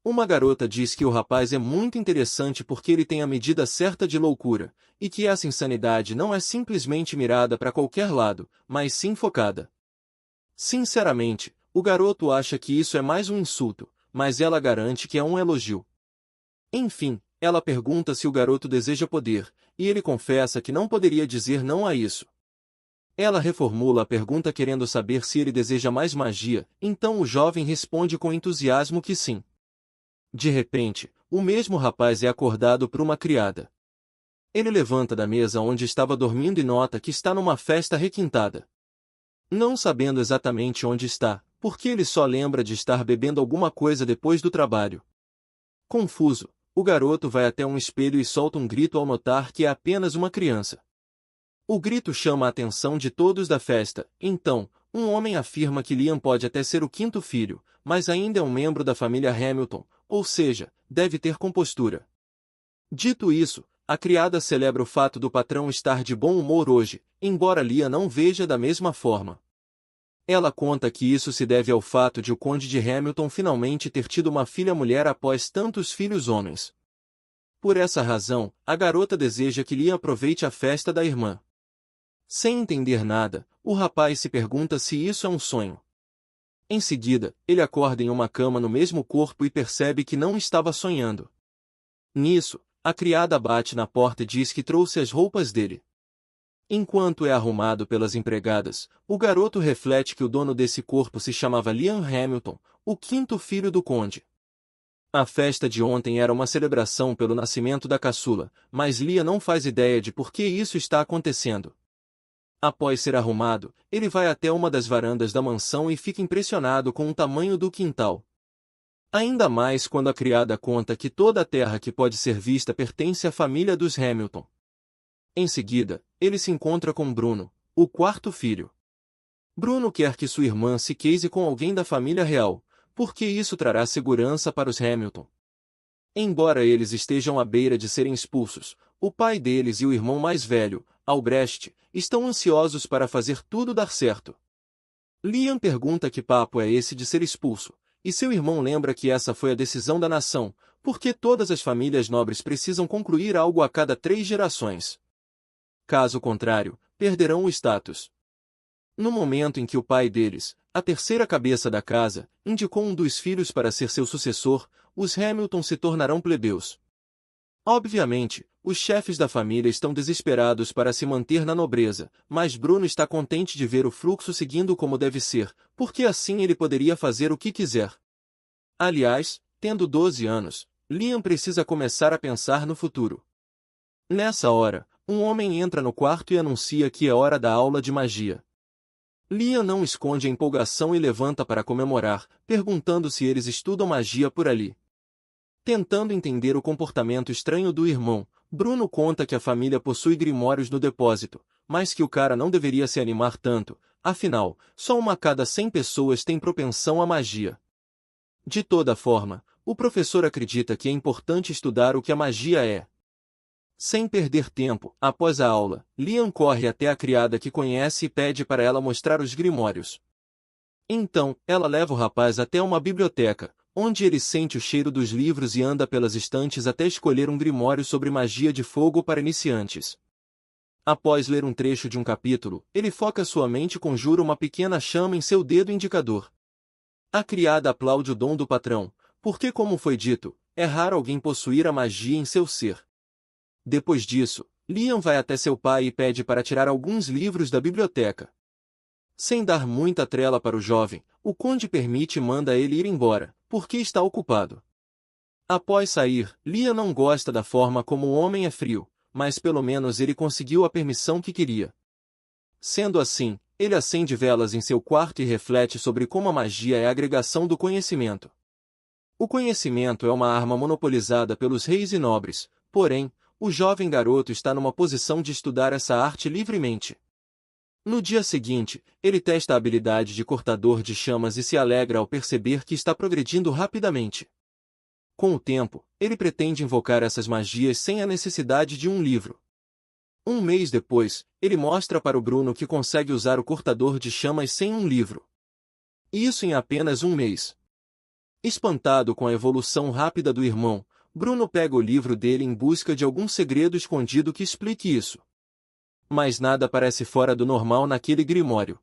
Uma garota diz que o rapaz é muito interessante porque ele tem a medida certa de loucura, e que essa insanidade não é simplesmente mirada para qualquer lado, mas sim focada. Sinceramente, o garoto acha que isso é mais um insulto, mas ela garante que é um elogio. Enfim, ela pergunta se o garoto deseja poder, e ele confessa que não poderia dizer não a isso. Ela reformula a pergunta querendo saber se ele deseja mais magia, então o jovem responde com entusiasmo que sim. De repente, o mesmo rapaz é acordado por uma criada. Ele levanta da mesa onde estava dormindo e nota que está numa festa requintada. Não sabendo exatamente onde está, porque ele só lembra de estar bebendo alguma coisa depois do trabalho. Confuso, o garoto vai até um espelho e solta um grito ao notar que é apenas uma criança. O grito chama a atenção de todos da festa, então, um homem afirma que Liam pode até ser o quinto filho, mas ainda é um membro da família Hamilton, ou seja, deve ter compostura. Dito isso, a criada celebra o fato do patrão estar de bom humor hoje, embora Liam não veja da mesma forma. Ela conta que isso se deve ao fato de o conde de Hamilton finalmente ter tido uma filha mulher após tantos filhos homens. Por essa razão, a garota deseja que Liam aproveite a festa da irmã. Sem entender nada, o rapaz se pergunta se isso é um sonho. Em seguida, ele acorda em uma cama no mesmo corpo e percebe que não estava sonhando. Nisso, a criada bate na porta e diz que trouxe as roupas dele. Enquanto é arrumado pelas empregadas, o garoto reflete que o dono desse corpo se chamava Liam Hamilton, o quinto filho do conde. A festa de ontem era uma celebração pelo nascimento da caçula, mas Liam não faz ideia de por que isso está acontecendo. Após ser arrumado, ele vai até uma das varandas da mansão e fica impressionado com o tamanho do quintal. Ainda mais quando a criada conta que toda a terra que pode ser vista pertence à família dos Hamilton. Em seguida, ele se encontra com Bruno, o quarto filho. Bruno quer que sua irmã se case com alguém da família real, porque isso trará segurança para os Hamilton. Embora eles estejam à beira de serem expulsos, o pai deles e o irmão mais velho, Albrecht, estão ansiosos para fazer tudo dar certo. Liam pergunta que papo é esse de ser expulso, e seu irmão lembra que essa foi a decisão da nação, porque todas as famílias nobres precisam concluir algo a cada 3 gerações. Caso contrário, perderão o status. No momento em que o pai deles, a terceira cabeça da casa, indicou um dos filhos para ser seu sucessor, os Hamilton se tornarão plebeus. Obviamente, os chefes da família estão desesperados para se manter na nobreza, mas Bruno está contente de ver o fluxo seguindo como deve ser, porque assim ele poderia fazer o que quiser. Aliás, tendo 12 anos, Liam precisa começar a pensar no futuro. Nessa hora, um homem entra no quarto e anuncia que é hora da aula de magia. Liam não esconde a empolgação e levanta para comemorar, perguntando se eles estudam magia por ali. Tentando entender o comportamento estranho do irmão, Bruno conta que a família possui grimórios no depósito, mas que o cara não deveria se animar tanto, afinal, só uma a cada 100 pessoas tem propensão à magia. De toda forma, o professor acredita que é importante estudar o que a magia é. Sem perder tempo, após a aula, Liam corre até a criada que conhece e pede para ela mostrar os grimórios. Então, ela leva o rapaz até uma biblioteca, onde ele sente o cheiro dos livros e anda pelas estantes até escolher um grimório sobre magia de fogo para iniciantes. Após ler um trecho de um capítulo, ele foca sua mente e conjura uma pequena chama em seu dedo indicador. A criada aplaude o dom do patrão, porque, como foi dito, é raro alguém possuir a magia em seu ser. Depois disso, Liam vai até seu pai e pede para tirar alguns livros da biblioteca. Sem dar muita trela para o jovem, o conde permite e manda ele ir embora, porque está ocupado. Após sair, Liam não gosta da forma como o homem é frio, mas pelo menos ele conseguiu a permissão que queria. Sendo assim, ele acende velas em seu quarto e reflete sobre como a magia é a agregação do conhecimento. O conhecimento é uma arma monopolizada pelos reis e nobres, porém, o jovem garoto está numa posição de estudar essa arte livremente. No dia seguinte, ele testa a habilidade de cortador de chamas e se alegra ao perceber que está progredindo rapidamente. Com o tempo, ele pretende invocar essas magias sem a necessidade de um livro. Um mês depois, ele mostra para o Bruno que consegue usar o cortador de chamas sem um livro. Isso em apenas um mês. Espantado com a evolução rápida do irmão, Bruno pega o livro dele em busca de algum segredo escondido que explique isso. Mas nada parece fora do normal naquele grimório.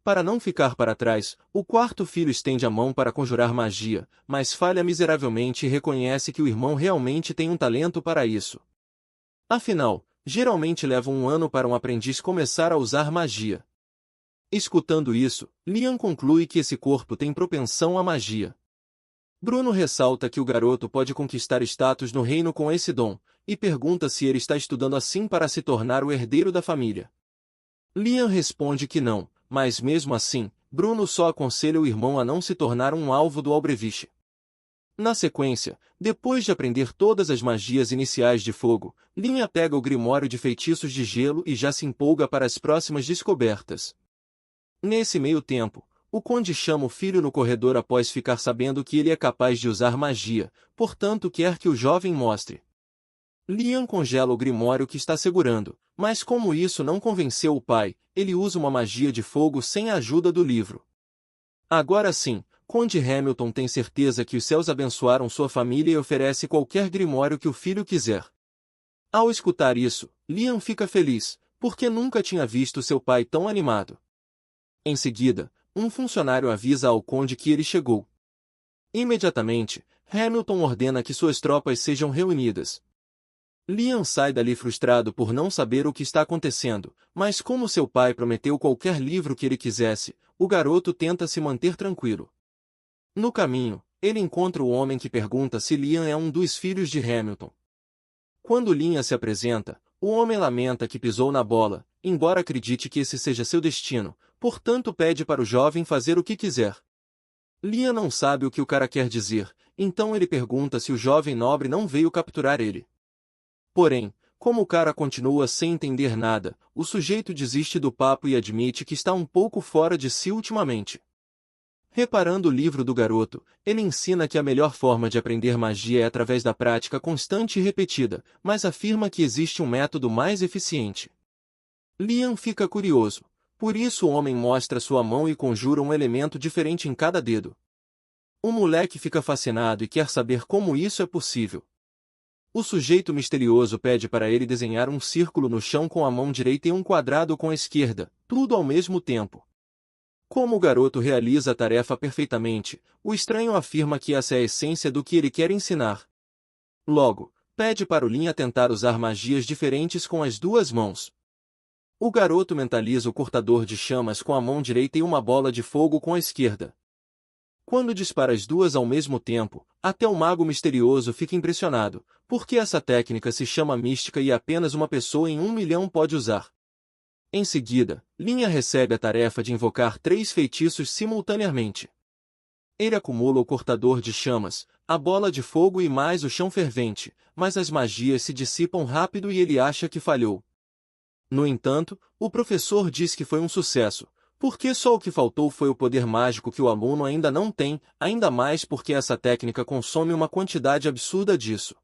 Para não ficar para trás, o quarto filho estende a mão para conjurar magia, mas falha miseravelmente e reconhece que o irmão realmente tem um talento para isso. Afinal, geralmente leva um ano para um aprendiz começar a usar magia. Escutando isso, Liam conclui que esse corpo tem propensão à magia. Bruno ressalta que o garoto pode conquistar status no reino com esse dom, e pergunta se ele está estudando assim para se tornar o herdeiro da família. Liam responde que não, mas mesmo assim, Bruno só aconselha o irmão a não se tornar um alvo do Albrevich. Na sequência, depois de aprender todas as magias iniciais de fogo, Liam pega o grimório de feitiços de gelo e já se empolga para as próximas descobertas. Nesse meio tempo, o conde chama o filho no corredor após ficar sabendo que ele é capaz de usar magia, portanto quer que o jovem mostre. Liam congela o grimório que está segurando, mas como isso não convenceu o pai, ele usa uma magia de fogo sem a ajuda do livro. Agora sim, Conde Hamilton tem certeza que os céus abençoaram sua família e oferece qualquer grimório que o filho quiser. Ao escutar isso, Liam fica feliz, porque nunca tinha visto seu pai tão animado. Em seguida, um funcionário avisa ao conde que ele chegou. Imediatamente, Hamilton ordena que suas tropas sejam reunidas. Liam sai dali frustrado por não saber o que está acontecendo, mas como seu pai prometeu qualquer livro que ele quisesse, o garoto tenta se manter tranquilo. No caminho, ele encontra o homem que pergunta se Liam é um dos filhos de Hamilton. Quando Liam se apresenta, o homem lamenta que pisou na bola, embora acredite que esse seja seu destino, portanto pede para o jovem fazer o que quiser. Liam não sabe o que o cara quer dizer, então ele pergunta se o jovem nobre não veio capturar ele. Porém, como o cara continua sem entender nada, o sujeito desiste do papo e admite que está um pouco fora de si ultimamente. Reparando o livro do garoto, ele ensina que a melhor forma de aprender magia é através da prática constante e repetida, mas afirma que existe um método mais eficiente. Liam fica curioso. Por isso o homem mostra sua mão e conjura um elemento diferente em cada dedo. O moleque fica fascinado e quer saber como isso é possível. O sujeito misterioso pede para ele desenhar um círculo no chão com a mão direita e um quadrado com a esquerda, tudo ao mesmo tempo. Como o garoto realiza a tarefa perfeitamente, o estranho afirma que essa é a essência do que ele quer ensinar. Logo, pede para o Liam tentar usar magias diferentes com as duas mãos. O garoto mentaliza o cortador de chamas com a mão direita e uma bola de fogo com a esquerda. Quando dispara as duas ao mesmo tempo, até o mago misterioso fica impressionado, porque essa técnica se chama mística e apenas uma pessoa em 1 milhão pode usar. Em seguida, Liam recebe a tarefa de invocar 3 feitiços simultaneamente. Ele acumula o cortador de chamas, a bola de fogo e mais o chão fervente, mas as magias se dissipam rápido e ele acha que falhou. No entanto, o professor diz que foi um sucesso, porque só o que faltou foi o poder mágico que o aluno ainda não tem, ainda mais porque essa técnica consome uma quantidade absurda disso.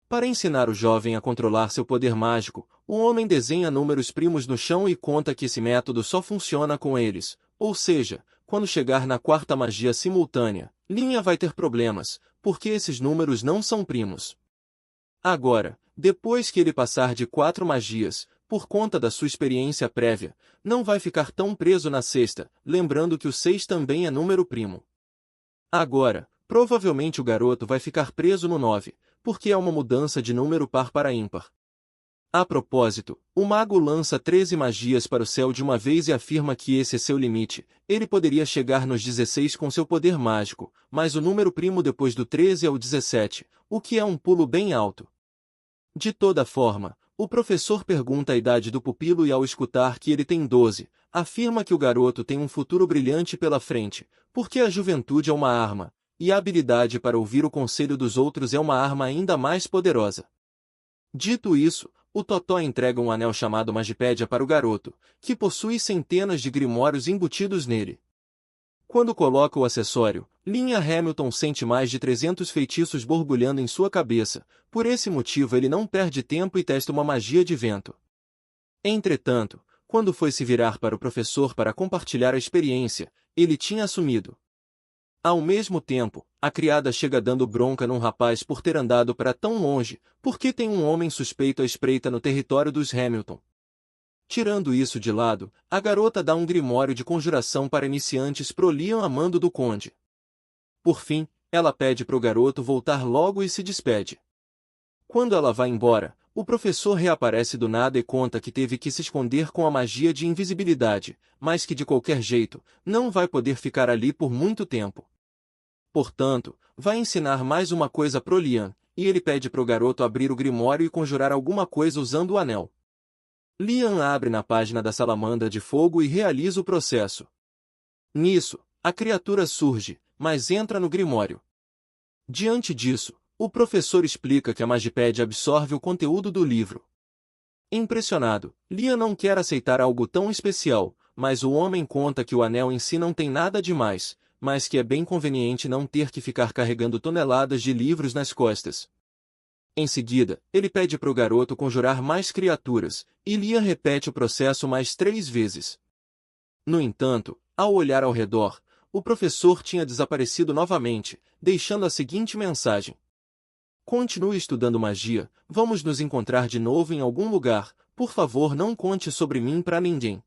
Para ensinar o jovem a controlar seu poder mágico, o homem desenha números primos no chão e conta que esse método só funciona com eles, ou seja, quando chegar na quarta magia simultânea, Liam vai ter problemas, porque esses números não são primos. Agora, depois que ele passar de 4 magias, por conta da sua experiência prévia, não vai ficar tão preso na sexta, lembrando que o 6 também é número primo. Agora, provavelmente o garoto vai ficar preso no 9, porque é uma mudança de número par para ímpar. A propósito, o mago lança 13 magias para o céu de uma vez e afirma que esse é seu limite. Ele poderia chegar nos 16 com seu poder mágico, mas o número primo depois do 13 é o 17, o que é um pulo bem alto. De toda forma, o professor pergunta a idade do pupilo e ao escutar que ele tem 12, afirma que o garoto tem um futuro brilhante pela frente, porque a juventude é uma arma, e a habilidade para ouvir o conselho dos outros é uma arma ainda mais poderosa. Dito isso, o Totó entrega um anel chamado Magipédia para o garoto, que possui centenas de grimórios embutidos nele. Quando coloca o acessório, Liam Hamilton sente mais de 300 feitiços borbulhando em sua cabeça, por esse motivo ele não perde tempo e testa uma magia de vento. Entretanto, quando foi se virar para o professor para compartilhar a experiência, ele tinha assumido. Ao mesmo tempo, a criada chega dando bronca num rapaz por ter andado para tão longe, porque tem um homem suspeito à espreita no território dos Hamilton. Tirando isso de lado, a garota dá um grimório de conjuração para iniciantes pro Liam a mando do conde. Por fim, ela pede pro garoto voltar logo e se despede. Quando ela vai embora, o professor reaparece do nada e conta que teve que se esconder com a magia de invisibilidade, mas que de qualquer jeito, não vai poder ficar ali por muito tempo. Portanto, vai ensinar mais uma coisa pro Liam, e ele pede pro garoto abrir o grimório e conjurar alguma coisa usando o anel. Liam abre na página da salamandra de fogo e realiza o processo. Nisso, a criatura surge, mas entra no grimório. Diante disso, o professor explica que a Magipédia absorve o conteúdo do livro. Impressionado, Liam não quer aceitar algo tão especial, mas o homem conta que o anel em si não tem nada demais, mas que é bem conveniente não ter que ficar carregando toneladas de livros nas costas. Em seguida, ele pede para o garoto conjurar mais criaturas, e Liam repete o processo mais 3 vezes. No entanto, ao olhar ao redor, o professor tinha desaparecido novamente, deixando a seguinte mensagem: continue estudando magia, vamos nos encontrar de novo em algum lugar, por favor não conte sobre mim para ninguém.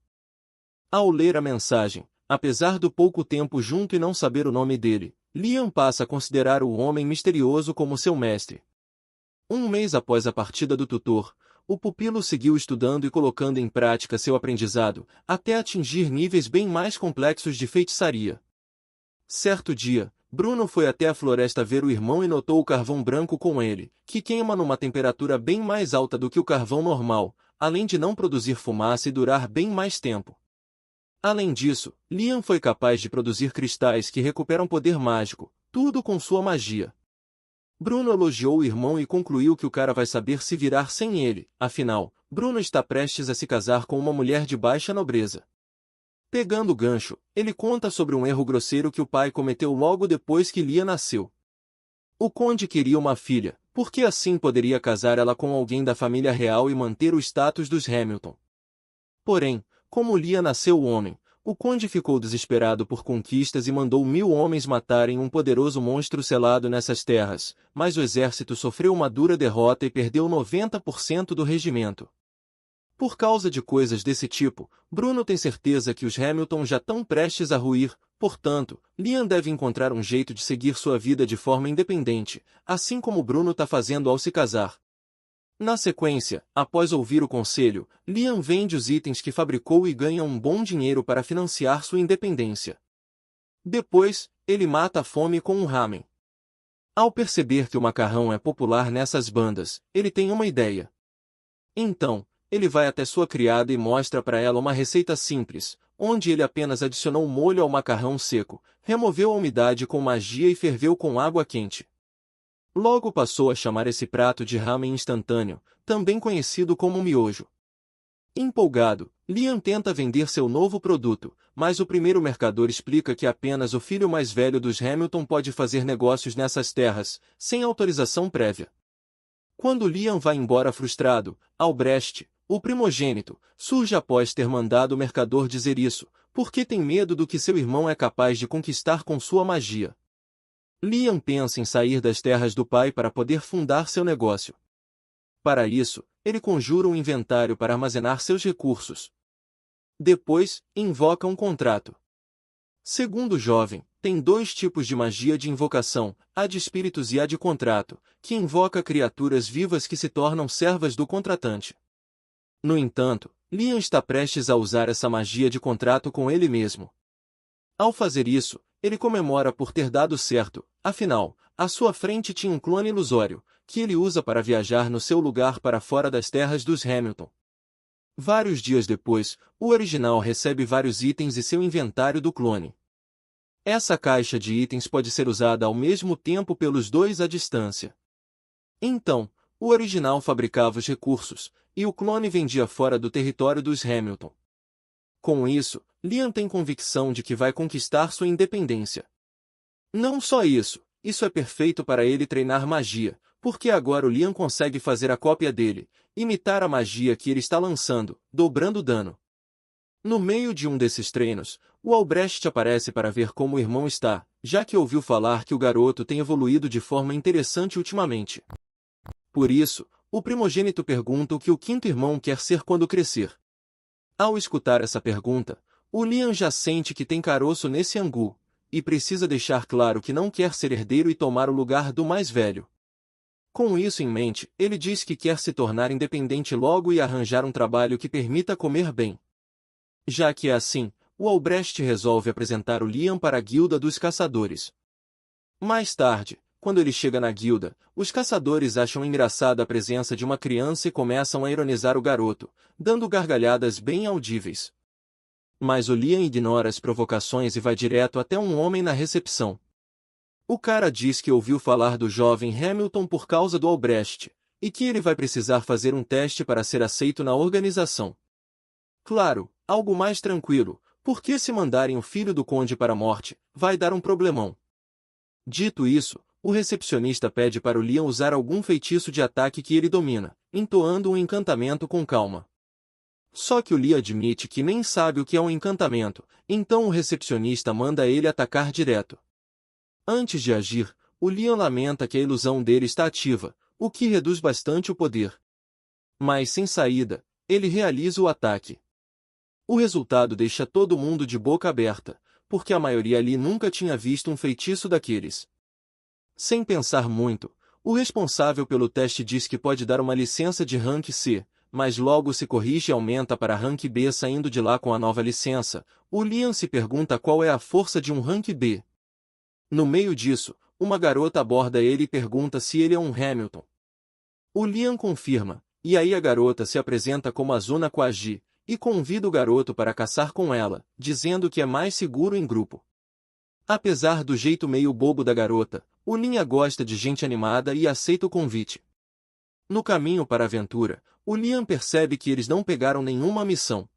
Ao ler a mensagem, apesar do pouco tempo junto e não saber o nome dele, Liam passa a considerar o homem misterioso como seu mestre. Um mês após a partida do tutor, o pupilo seguiu estudando e colocando em prática seu aprendizado, até atingir níveis bem mais complexos de feitiçaria. Certo dia, Bruno foi até a floresta ver o irmão e notou o carvão branco com ele, que queima numa temperatura bem mais alta do que o carvão normal, além de não produzir fumaça e durar bem mais tempo. Além disso, Liam foi capaz de produzir cristais que recuperam poder mágico, tudo com sua magia. Bruno elogiou o irmão e concluiu que o cara vai saber se virar sem ele, afinal, Bruno está prestes a se casar com uma mulher de baixa nobreza. Pegando o gancho, ele conta sobre um erro grosseiro que o pai cometeu logo depois que Liam nasceu. O conde queria uma filha, porque assim poderia casar ela com alguém da família real e manter o status dos Hamilton. Porém, como Liam nasceu homem, o conde ficou desesperado por conquistas e mandou 1000 homens matarem um poderoso monstro selado nessas terras, mas o exército sofreu uma dura derrota e perdeu 90% do regimento. Por causa de coisas desse tipo, Bruno tem certeza que os Hamilton já estão prestes a ruir, portanto, Liam deve encontrar um jeito de seguir sua vida de forma independente, assim como Bruno está fazendo ao se casar. Na sequência, após ouvir o conselho, Liam vende os itens que fabricou e ganha um bom dinheiro para financiar sua independência. Depois, ele mata a fome com um ramen. Ao perceber que o macarrão é popular nessas bandas, ele tem uma ideia. Então, ele vai até sua criada e mostra para ela uma receita simples, onde ele apenas adicionou molho ao macarrão seco, removeu a umidade com magia e ferveu com água quente. Logo passou a chamar esse prato de ramen instantâneo, também conhecido como miojo. Empolgado, Liam tenta vender seu novo produto, mas o primeiro mercador explica que apenas o filho mais velho dos Hamilton pode fazer negócios nessas terras, sem autorização prévia. Quando Liam vai embora frustrado, Albrecht, o primogênito, surge após ter mandado o mercador dizer isso, porque tem medo do que seu irmão é capaz de conquistar com sua magia. Liam pensa em sair das terras do pai para poder fundar seu negócio. Para isso, ele conjura um inventário para armazenar seus recursos. Depois, invoca um contrato. Segundo o jovem, tem 2 tipos de magia de invocação, a de espíritos e a de contrato, que invoca criaturas vivas que se tornam servas do contratante. No entanto, Liam está prestes a usar essa magia de contrato com ele mesmo. Ao fazer isso, ele comemora por ter dado certo, afinal, à sua frente tinha um clone ilusório, que ele usa para viajar no seu lugar para fora das terras dos Hamilton. Vários dias depois, o original recebe vários itens e seu inventário do clone. Essa caixa de itens pode ser usada ao mesmo tempo pelos dois à distância. Então, o original fabricava os recursos, e o clone vendia fora do território dos Hamilton. Com isso, Liam tem convicção de que vai conquistar sua independência. Não só isso, isso é perfeito para ele treinar magia, porque agora o Liam consegue fazer a cópia dele, imitar a magia que ele está lançando, dobrando o dano. No meio de um desses treinos, o Albrecht aparece para ver como o irmão está, já que ouviu falar que o garoto tem evoluído de forma interessante ultimamente. Por isso, o primogênito pergunta o que o quinto irmão quer ser quando crescer. Ao escutar essa pergunta, o Liam já sente que tem caroço nesse angu, e precisa deixar claro que não quer ser herdeiro e tomar o lugar do mais velho. Com isso em mente, ele diz que quer se tornar independente logo e arranjar um trabalho que permita comer bem. Já que é assim, o Albrecht resolve apresentar o Liam para a guilda dos caçadores. Mais tarde, quando ele chega na guilda, os caçadores acham engraçada a presença de uma criança e começam a ironizar o garoto, dando gargalhadas bem audíveis. Mas o Liam ignora as provocações e vai direto até um homem na recepção. O cara diz que ouviu falar do jovem Hamilton por causa do Albrecht, e que ele vai precisar fazer um teste para ser aceito na organização. Claro, algo mais tranquilo, porque se mandarem o filho do conde para a morte, vai dar um problemão. Dito isso, o recepcionista pede para o Liam usar algum feitiço de ataque que ele domina, entoando um encantamento com calma. Só que o Liam admite que nem sabe o que é um encantamento, então o recepcionista manda ele atacar direto. Antes de agir, o Liam lamenta que a ilusão dele está ativa, o que reduz bastante o poder. Mas sem saída, ele realiza o ataque. O resultado deixa todo mundo de boca aberta, porque a maioria ali nunca tinha visto um feitiço daqueles. Sem pensar muito, o responsável pelo teste diz que pode dar uma licença de rank C, mas logo se corrige e aumenta para rank B saindo de lá com a nova licença. O Liam se pergunta qual é a força de um rank B. No meio disso, uma garota aborda ele e pergunta se ele é um Hamilton. O Liam confirma, e aí a garota se apresenta como Azuna Quagi, e convida o garoto para caçar com ela, dizendo que é mais seguro em grupo. Apesar do jeito meio bobo da garota, o Liam gosta de gente animada e aceita o convite. No caminho para a aventura, o Liam percebe que eles não pegaram nenhuma missão.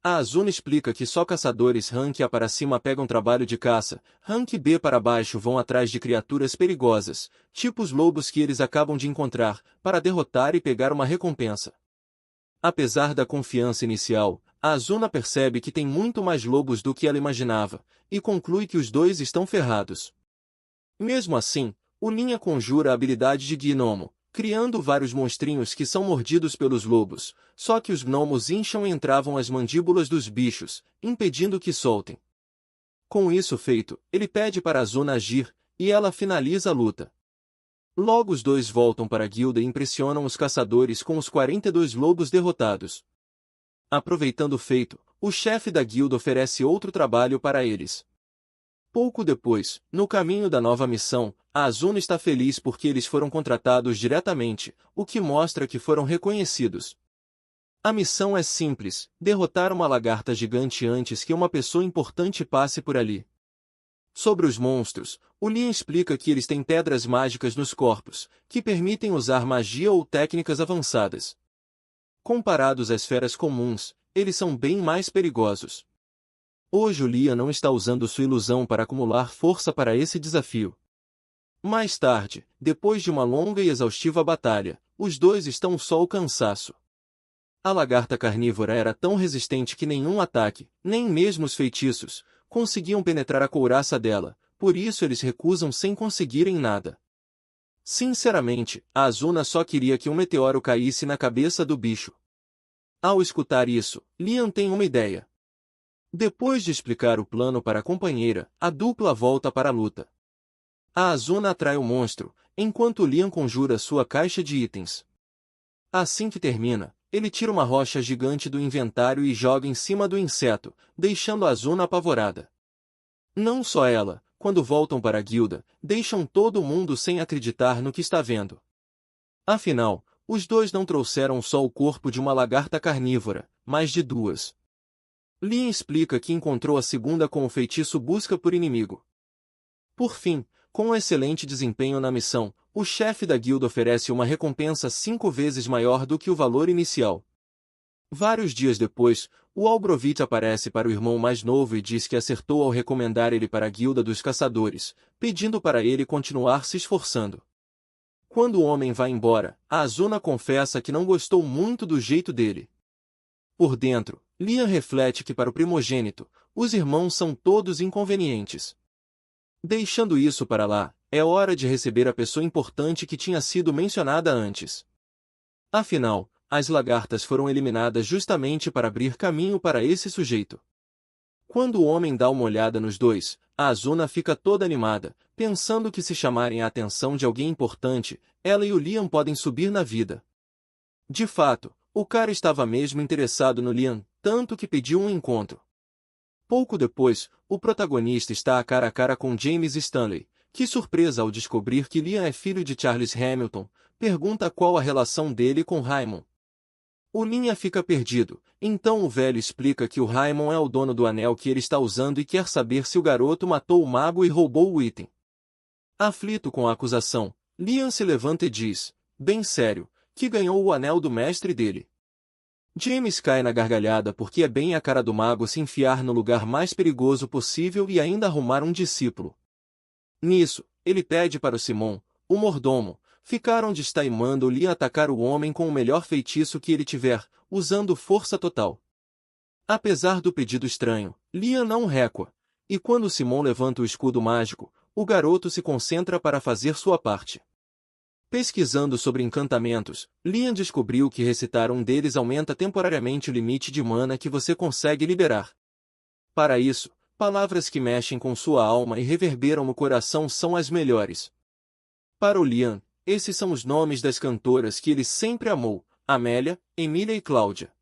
A Azuna explica que só caçadores rank A para cima pegam trabalho de caça, rank B para baixo vão atrás de criaturas perigosas, tipo os lobos que eles acabam de encontrar, para derrotar e pegar uma recompensa. Apesar da confiança inicial, a Azuna percebe que tem muito mais lobos do que ela imaginava, e conclui que os dois estão ferrados. Mesmo assim, o Liam conjura a habilidade de gnomo, criando vários monstrinhos que são mordidos pelos lobos, só que os gnomos incham e entravam as mandíbulas dos bichos, impedindo que soltem. Com isso feito, ele pede para a Azuna agir, e ela finaliza a luta. Logo os dois voltam para a guilda e impressionam os caçadores com os 42 lobos derrotados. Aproveitando o feito, o chefe da guilda oferece outro trabalho para eles. Pouco depois, no caminho da nova missão, a Azuna está feliz porque eles foram contratados diretamente, o que mostra que foram reconhecidos. A missão é simples, derrotar uma lagarta gigante antes que uma pessoa importante passe por ali. Sobre os monstros, o Liam explica que eles têm pedras mágicas nos corpos, que permitem usar magia ou técnicas avançadas. Comparados às feras comuns, eles são bem mais perigosos. Hoje o Liam não está usando sua ilusão para acumular força para esse desafio. Mais tarde, depois de uma longa e exaustiva batalha, os dois estão só ao cansaço. A lagarta carnívora era tão resistente que nenhum ataque, nem mesmo os feitiços, conseguiam penetrar a couraça dela, por isso eles recusam sem conseguirem nada. Sinceramente, a Azuna só queria que um meteoro caísse na cabeça do bicho. Ao escutar isso, Liam tem uma ideia. Depois de explicar o plano para a companheira, a dupla volta para a luta. A Azuna atrai o monstro, enquanto Liam conjura sua caixa de itens. Assim que termina, ele tira uma rocha gigante do inventário e joga em cima do inseto, deixando a Azuna apavorada. Não só ela, quando voltam para a guilda, deixam todo mundo sem acreditar no que está vendo. Afinal, os dois não trouxeram só o corpo de uma lagarta carnívora, mas de duas. Liam explica que encontrou a segunda com o feitiço Busca por Inimigo. Por fim, com um excelente desempenho na missão, o chefe da guilda oferece uma recompensa 5 vezes maior do que o valor inicial. Vários dias depois, o Albrovit aparece para o irmão mais novo e diz que acertou ao recomendar ele para a guilda dos caçadores, pedindo para ele continuar se esforçando. Quando o homem vai embora, a Azuna confessa que não gostou muito do jeito dele. Por dentro, Liam reflete que para o primogênito, os irmãos são todos inconvenientes. Deixando isso para lá, é hora de receber a pessoa importante que tinha sido mencionada antes. Afinal, as lagartas foram eliminadas justamente para abrir caminho para esse sujeito. Quando o homem dá uma olhada nos dois, a Azuna fica toda animada, pensando que se chamarem a atenção de alguém importante, ela e o Liam podem subir na vida. De fato, o cara estava mesmo interessado no Liam, tanto que pediu um encontro. Pouco depois, o protagonista está cara a cara com James Stanley, que surpresa ao descobrir que Liam é filho de Charles Hamilton, pergunta qual a relação dele com Raymond. O Liam fica perdido, então o velho explica que o Raymond é o dono do anel que ele está usando e quer saber se o garoto matou o mago e roubou o item. Aflito com a acusação, Liam se levanta e diz, bem sério, que ganhou o anel do mestre dele. James cai na gargalhada porque é bem a cara do mago se enfiar no lugar mais perigoso possível e ainda arrumar um discípulo. Nisso, ele pede para o Simon, o mordomo, ficar onde está e manda o Liam atacar o homem com o melhor feitiço que ele tiver, usando força total. Apesar do pedido estranho, Liam não recua, e quando Simon levanta o escudo mágico, o garoto se concentra para fazer sua parte. Pesquisando sobre encantamentos, Liam descobriu que recitar um deles aumenta temporariamente o limite de mana que você consegue liberar. Para isso, palavras que mexem com sua alma e reverberam no coração são as melhores. Para o Liam, esses são os nomes das cantoras que ele sempre amou, Amélia, Emília e Cláudia.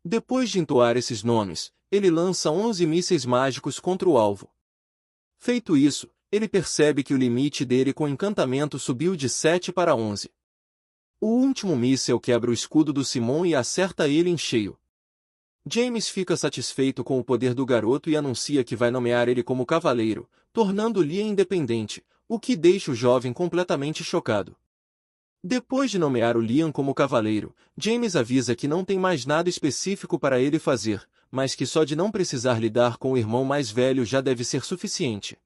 Depois de entoar esses nomes, ele lança 11 mísseis mágicos contra o alvo. Feito isso, ele percebe que o limite dele com encantamento subiu de 7 para 11. O último míssel quebra o escudo do Simon e acerta ele em cheio. James fica satisfeito com o poder do garoto e anuncia que vai nomear ele como cavaleiro, tornando Liam independente, o que deixa o jovem completamente chocado. Depois de nomear o Liam como cavaleiro, James avisa que não tem mais nada específico para ele fazer, mas que só de não precisar lidar com o irmão mais velho já deve ser suficiente.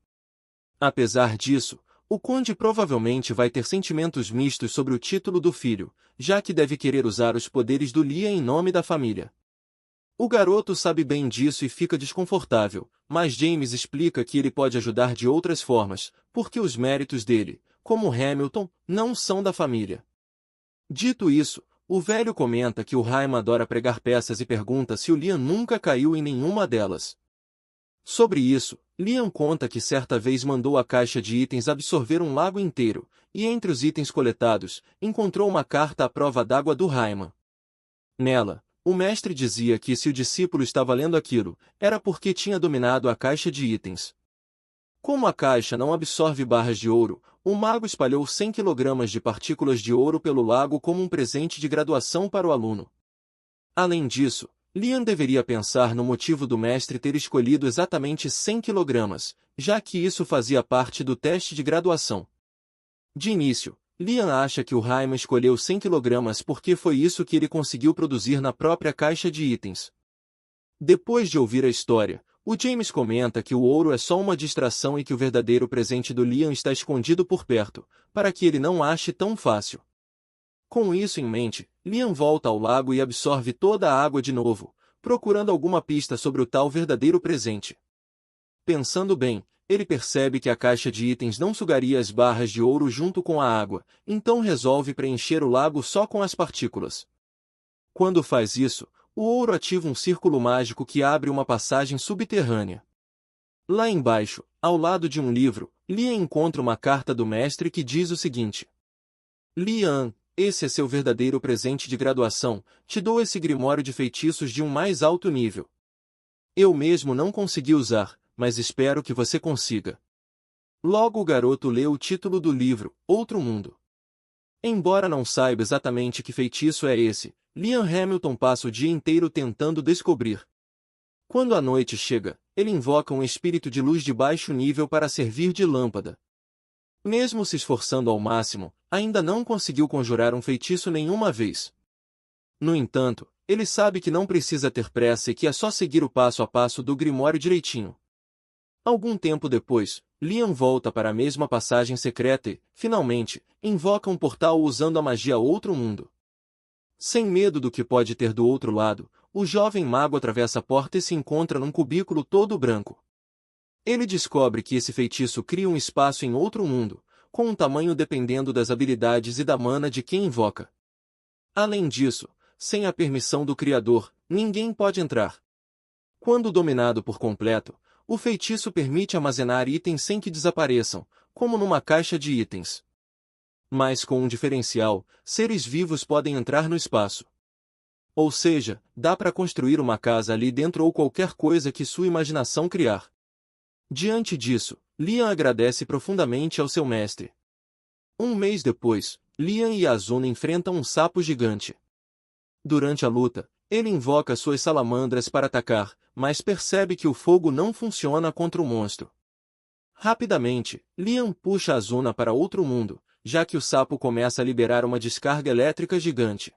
Apesar disso, o conde provavelmente vai ter sentimentos mistos sobre o título do filho, já que deve querer usar os poderes do Liam em nome da família. O garoto sabe bem disso e fica desconfortável, mas James explica que ele pode ajudar de outras formas, porque os méritos dele, como Hamilton, não são da família. Dito isso, o velho comenta que o Raymond adora pregar peças e pergunta se o Liam nunca caiu em nenhuma delas. Sobre isso, Liam conta que certa vez mandou a caixa de itens absorver um lago inteiro, e entre os itens coletados, encontrou uma carta à prova d'água do Raymond. Nela, o mestre dizia que se o discípulo estava lendo aquilo, era porque tinha dominado a caixa de itens. Como a caixa não absorve barras de ouro, o mago espalhou 100 kg de partículas de ouro pelo lago como um presente de graduação para o aluno. Além disso, Liam deveria pensar no motivo do mestre ter escolhido exatamente 100 kg, já que isso fazia parte do teste de graduação. De início, Liam acha que o Raymond escolheu 100 kg porque foi isso que ele conseguiu produzir na própria caixa de itens. Depois de ouvir a história, o James comenta que o ouro é só uma distração e que o verdadeiro presente do Liam está escondido por perto, para que ele não ache tão fácil. Com isso em mente, Liam volta ao lago e absorve toda a água de novo, procurando alguma pista sobre o tal verdadeiro presente. Pensando bem, ele percebe que a caixa de itens não sugaria as barras de ouro junto com a água, então resolve preencher o lago só com as partículas. Quando faz isso, o ouro ativa um círculo mágico que abre uma passagem subterrânea. Lá embaixo, ao lado de um livro, Liam encontra uma carta do mestre que diz o seguinte: Liam, esse é seu verdadeiro presente de graduação, te dou esse grimório de feitiços de um mais alto nível. Eu mesmo não consegui usar, mas espero que você consiga. Logo o garoto lê o título do livro, Outro Mundo. Embora não saiba exatamente que feitiço é esse, Liam Hamilton passa o dia inteiro tentando descobrir. Quando a noite chega, ele invoca um espírito de luz de baixo nível para servir de lâmpada. Mesmo se esforçando ao máximo, ainda não conseguiu conjurar um feitiço nenhuma vez. No entanto, ele sabe que não precisa ter pressa e que é só seguir o passo a passo do grimório direitinho. Algum tempo depois, Liam volta para a mesma passagem secreta e, finalmente, invoca um portal usando a magia Outro Mundo. Sem medo do que pode ter do outro lado, o jovem mago atravessa a porta e se encontra num cubículo todo branco. Ele descobre que esse feitiço cria um espaço em outro mundo, com um tamanho dependendo das habilidades e da mana de quem invoca. Além disso, sem a permissão do Criador, ninguém pode entrar. Quando dominado por completo, o feitiço permite armazenar itens sem que desapareçam, como numa caixa de itens. Mas com um diferencial, seres vivos podem entrar no espaço. Ou seja, dá para construir uma casa ali dentro ou qualquer coisa que sua imaginação criar. Diante disso, Liam agradece profundamente ao seu mestre. Um mês depois, Liam e Azuna enfrentam um sapo gigante. Durante a luta, ele invoca suas salamandras para atacar, mas percebe que o fogo não funciona contra o monstro. Rapidamente, Liam puxa Azuna para outro mundo, já que o sapo começa a liberar uma descarga elétrica gigante.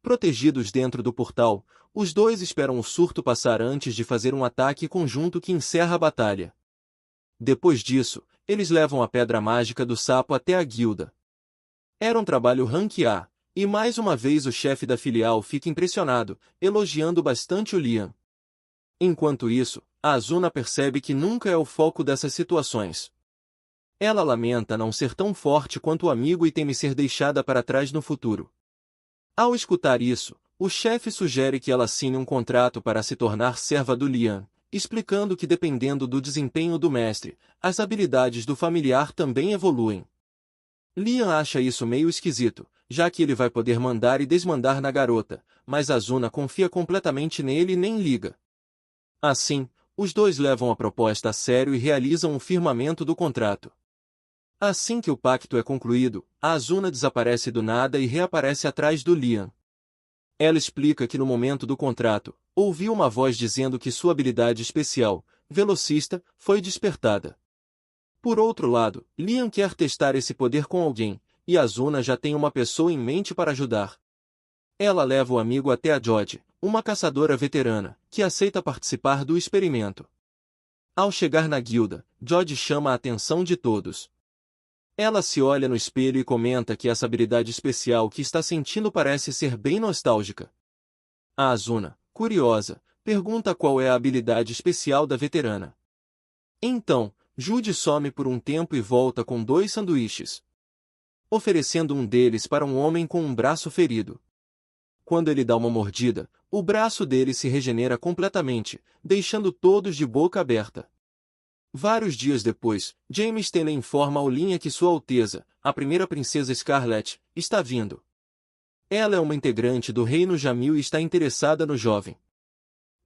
Protegidos dentro do portal, os dois esperam o surto passar antes de fazer um ataque conjunto que encerra a batalha. Depois disso, eles levam a pedra mágica do sapo até a guilda. Era um trabalho rank A, e mais uma vez o chefe da filial fica impressionado, elogiando bastante o Liam. Enquanto isso, a Azuna percebe que nunca é o foco dessas situações. Ela lamenta não ser tão forte quanto o amigo e teme ser deixada para trás no futuro. Ao escutar isso, o chefe sugere que ela assine um contrato para se tornar serva do Liam, explicando que dependendo do desempenho do mestre, as habilidades do familiar também evoluem. Liam acha isso meio esquisito, já que ele vai poder mandar e desmandar na garota, mas Azuna confia completamente nele e nem liga. Assim, os dois levam a proposta a sério e realizam o firmamento do contrato. Assim que o pacto é concluído, a Azuna desaparece do nada e reaparece atrás do Liam. Ela explica que no momento do contrato, ouviu uma voz dizendo que sua habilidade especial, velocista, foi despertada. Por outro lado, Liam quer testar esse poder com alguém, e Azuna já tem uma pessoa em mente para ajudar. Ela leva o amigo até a Jodie, uma caçadora veterana, que aceita participar do experimento. Ao chegar na guilda, Jodie chama a atenção de todos. Ela se olha no espelho e comenta que essa habilidade especial que está sentindo parece ser bem nostálgica. A Azuna, curiosa, pergunta qual é a habilidade especial da veterana. Então, Jude some por um tempo e volta com 2 sanduíches, oferecendo um deles para um homem com um braço ferido. Quando ele dá uma mordida, o braço dele se regenera completamente, deixando todos de boca aberta. Vários dias depois, James Taylor informa ao Liam que Sua Alteza, a primeira princesa Scarlet, está vindo. Ela é uma integrante do Reino Jamil e está interessada no jovem.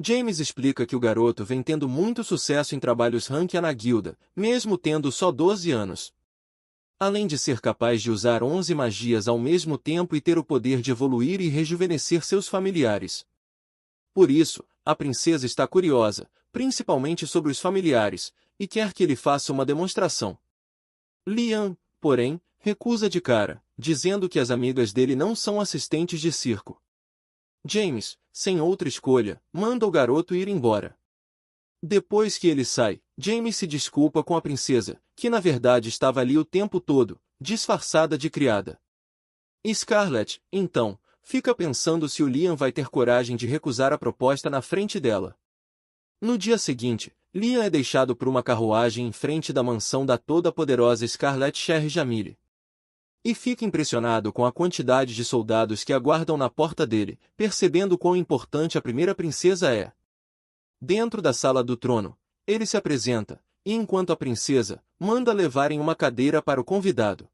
James explica que o garoto vem tendo muito sucesso em trabalhos rank A na guilda, mesmo tendo só 12 anos. Além de ser capaz de usar 11 magias ao mesmo tempo e ter o poder de evoluir e rejuvenescer seus familiares. Por isso, a princesa está curiosa, principalmente sobre os familiares, e quer que ele faça uma demonstração. Liam, porém, recusa de cara, dizendo que as amigas dele não são assistentes de circo. James, sem outra escolha, manda o garoto ir embora. Depois que ele sai, James se desculpa com a princesa, que na verdade estava ali o tempo todo, disfarçada de criada. Scarlet, então, fica pensando se o Liam vai ter coragem de recusar a proposta na frente dela. No dia seguinte, Liam é deixado por uma carruagem em frente da mansão da toda-poderosa Scarlet Jamil. E fica impressionado com a quantidade de soldados que aguardam na porta dele, percebendo quão importante a primeira princesa é. Dentro da sala do trono, ele se apresenta, e enquanto a princesa, manda levarem uma cadeira para o convidado.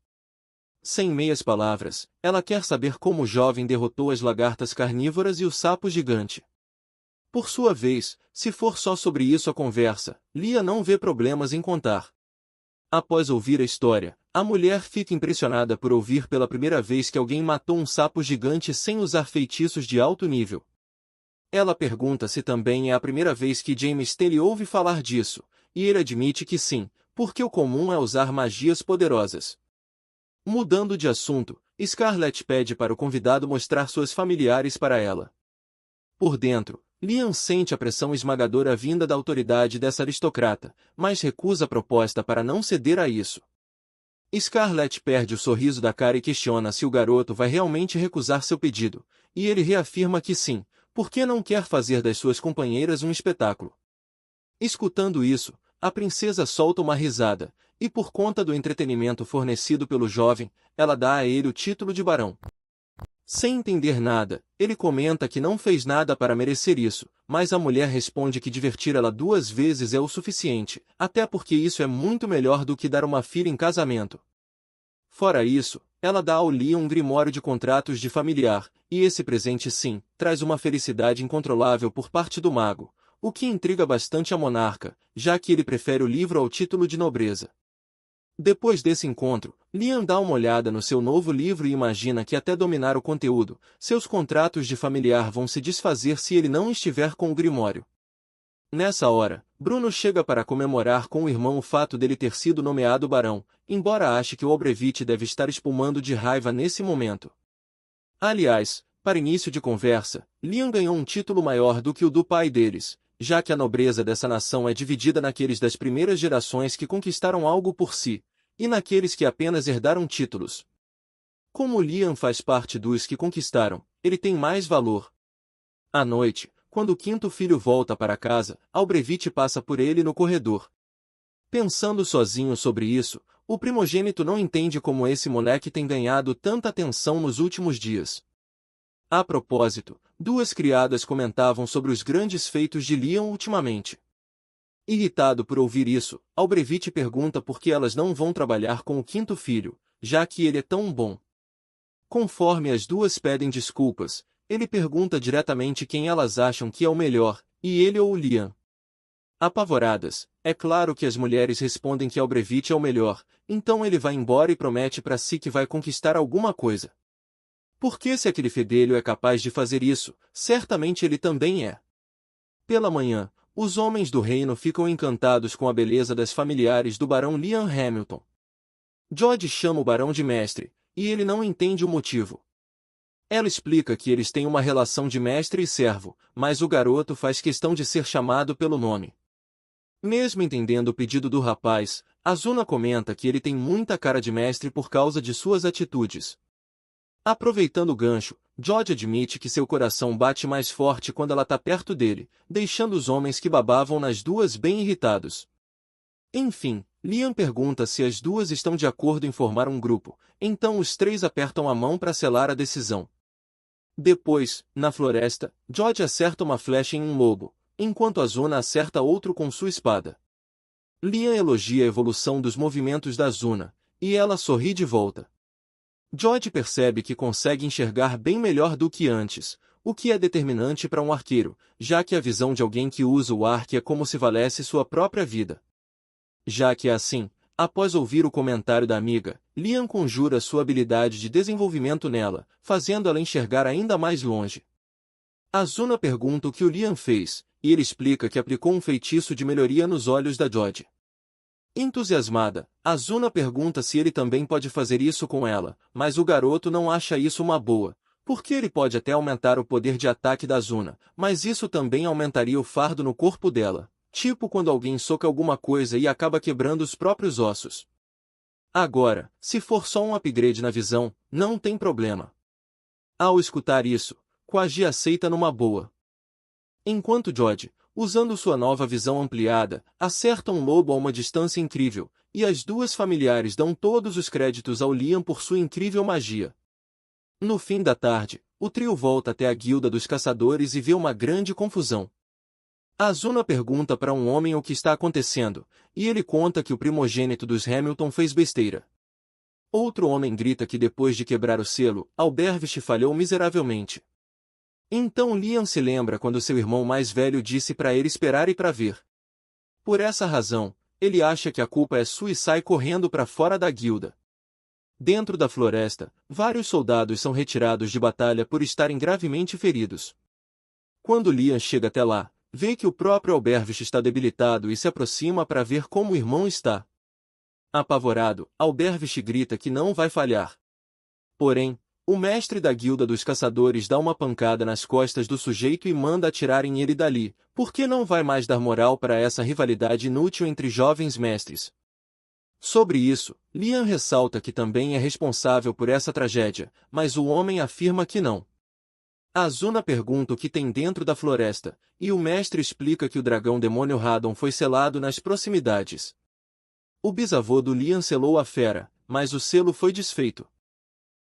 Sem meias palavras, ela quer saber como o jovem derrotou as lagartas carnívoras e o sapo gigante. Por sua vez, se for só sobre isso a conversa, Liam não vê problemas em contar. Após ouvir a história, a mulher fica impressionada por ouvir pela primeira vez que alguém matou um sapo gigante sem usar feitiços de alto nível. Ela pergunta se também é a primeira vez que James Taylor ouve falar disso, e ele admite que sim, porque o comum é usar magias poderosas. Mudando de assunto, Scarlet pede para o convidado mostrar suas familiares para ela. Por dentro, Liam sente a pressão esmagadora vinda da autoridade dessa aristocrata, mas recusa a proposta para não ceder a isso. Scarlet perde o sorriso da cara e questiona se o garoto vai realmente recusar seu pedido, e ele reafirma que sim, porque não quer fazer das suas companheiras um espetáculo. Escutando isso, a princesa solta uma risada, e por conta do entretenimento fornecido pelo jovem, ela dá a ele o título de barão. Sem entender nada, ele comenta que não fez nada para merecer isso, mas a mulher responde que divertir ela 2 vezes é o suficiente, até porque isso é muito melhor do que dar uma filha em casamento. Fora isso, ela dá ao Leon um grimório de contratos de familiar, e esse presente sim, traz uma felicidade incontrolável por parte do mago, o que intriga bastante a monarca, já que ele prefere o livro ao título de nobreza. Depois desse encontro, Leon dá uma olhada no seu novo livro e imagina que até dominar o conteúdo, seus contratos de familiar vão se desfazer se ele não estiver com o grimório. Nessa hora, Bruno chega para comemorar com o irmão o fato dele ter sido nomeado barão, embora ache que o Albrevite deve estar espumando de raiva nesse momento. Aliás, para início de conversa, Leon ganhou um título maior do que o do pai deles, já que a nobreza dessa nação é dividida naqueles das primeiras gerações que conquistaram algo por si, e naqueles que apenas herdaram títulos. Como Leon faz parte dos que conquistaram, ele tem mais valor. À noite, quando o quinto filho volta para casa, Albrevite passa por ele no corredor. Pensando sozinho sobre isso, o primogênito não entende como esse moleque tem ganhado tanta atenção nos últimos dias. A propósito, 2 criadas comentavam sobre os grandes feitos de Leon ultimamente. Irritado por ouvir isso, Albrevite pergunta por que elas não vão trabalhar com o quinto filho, já que ele é tão bom. Conforme as 2 pedem desculpas, ele pergunta diretamente quem elas acham que é o melhor, e ele ou o Leon. Apavoradas, é claro que as mulheres respondem que Albrevite é o melhor, então ele vai embora e promete para si que vai conquistar alguma coisa. Porque se aquele fedelho é capaz de fazer isso, certamente ele também é. Pela manhã, os homens do reino ficam encantados com a beleza das familiares do barão Leon Hamilton. George chama o barão de mestre, e ele não entende o motivo. Ela explica que eles têm uma relação de mestre e servo, mas o garoto faz questão de ser chamado pelo nome. Mesmo entendendo o pedido do rapaz, Azuna comenta que ele tem muita cara de mestre por causa de suas atitudes. Aproveitando o gancho, George admite que seu coração bate mais forte quando ela está perto dele, deixando os homens que babavam nas 2 bem irritados. Enfim, Leon pergunta se as 2 estão de acordo em formar um grupo, então os 3 apertam a mão para selar a decisão. Depois, na floresta, George acerta uma flecha em um lobo, enquanto Azuna acerta outro com sua espada. Leon elogia a evolução dos movimentos da Azuna, e ela sorri de volta. George percebe que consegue enxergar bem melhor do que antes, o que é determinante para um arqueiro, já que a visão de alguém que usa o arco é como se valesse sua própria vida. Já que é assim, após ouvir o comentário da amiga, Leon conjura sua habilidade de desenvolvimento nela, fazendo ela enxergar ainda mais longe. Azuna pergunta o que o Leon fez, e ele explica que aplicou um feitiço de melhoria nos olhos da George. Entusiasmada, Azuna pergunta se ele também pode fazer isso com ela, mas o garoto não acha isso uma boa, porque ele pode até aumentar o poder de ataque da Azuna, mas isso também aumentaria o fardo no corpo dela, tipo quando alguém soca alguma coisa e acaba quebrando os próprios ossos. Agora, se for só um upgrade na visão, não tem problema. Ao escutar isso, Quagi aceita numa boa. Enquanto George, usando sua nova visão ampliada, acerta um lobo a uma distância incrível, e as 2 familiares dão todos os créditos ao Leon por sua incrível magia. No fim da tarde, o trio volta até a guilda dos caçadores e vê uma grande confusão. Azuna pergunta para um homem o que está acontecendo, e ele conta que o primogênito dos Hamilton fez besteira. Outro homem grita que depois de quebrar o selo, Albervich falhou miseravelmente. Então Leon se lembra quando seu irmão mais velho disse para ele esperar e para ver. Por essa razão, ele acha que a culpa é sua e sai correndo para fora da guilda. Dentro da floresta, vários soldados são retirados de batalha por estarem gravemente feridos. Quando Leon chega até lá, vê que o próprio Albervich está debilitado e se aproxima para ver como o irmão está. Apavorado, Albervich grita que não vai falhar. Porém, o mestre da guilda dos caçadores dá uma pancada nas costas do sujeito e manda atirarem ele dali, porque não vai mais dar moral para essa rivalidade inútil entre jovens mestres. Sobre isso, Leon ressalta que também é responsável por essa tragédia, mas o homem afirma que não. Azuna pergunta o que tem dentro da floresta, e o mestre explica que o dragão demônio Radon foi selado nas proximidades. O bisavô do Lian selou a fera, mas o selo foi desfeito.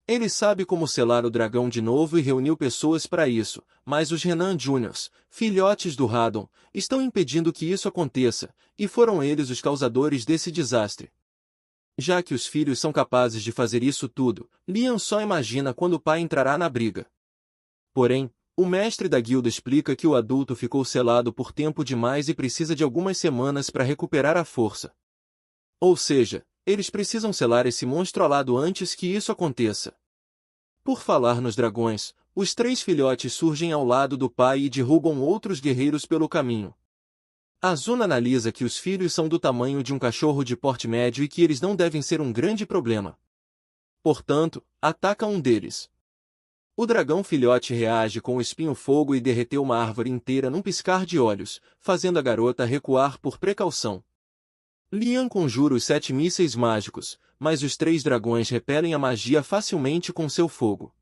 Ele sabe como selar o dragão de novo e reuniu pessoas para isso, mas os Renan Juniors, filhotes do Radon, estão impedindo que isso aconteça, e foram eles os causadores desse desastre. Já que os filhos são capazes de fazer isso tudo, Lian só imagina quando o pai entrará na briga. Porém, o mestre da guilda explica que o adulto ficou selado por tempo demais e precisa de algumas semanas para recuperar a força. Ou seja, eles precisam selar esse monstro alado antes que isso aconteça. Por falar nos dragões, os 3 filhotes surgem ao lado do pai e derrubam outros guerreiros pelo caminho. Azuna analisa que os filhos são do tamanho de um cachorro de porte médio e que eles não devem ser um grande problema. Portanto, ataca um deles. O dragão filhote reage com o espinho-fogo e derreteu uma árvore inteira num piscar de olhos, fazendo a garota recuar por precaução. Lian conjura os 7 mísseis mágicos, mas os 3 dragões repelem a magia facilmente com seu fogo.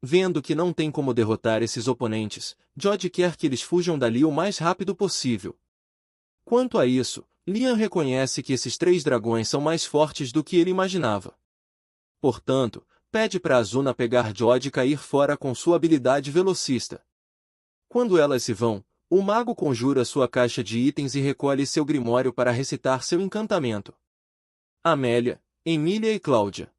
Vendo que não tem como derrotar esses oponentes, Jod quer que eles fujam dali o mais rápido possível. Quanto a isso, Lian reconhece que esses 3 dragões são mais fortes do que ele imaginava. Portanto, pede para Azuna pegar Jod e cair fora com sua habilidade velocista. Quando elas se vão, o mago conjura sua caixa de itens e recolhe seu grimório para recitar seu encantamento. Amélia, Emília e Cláudia.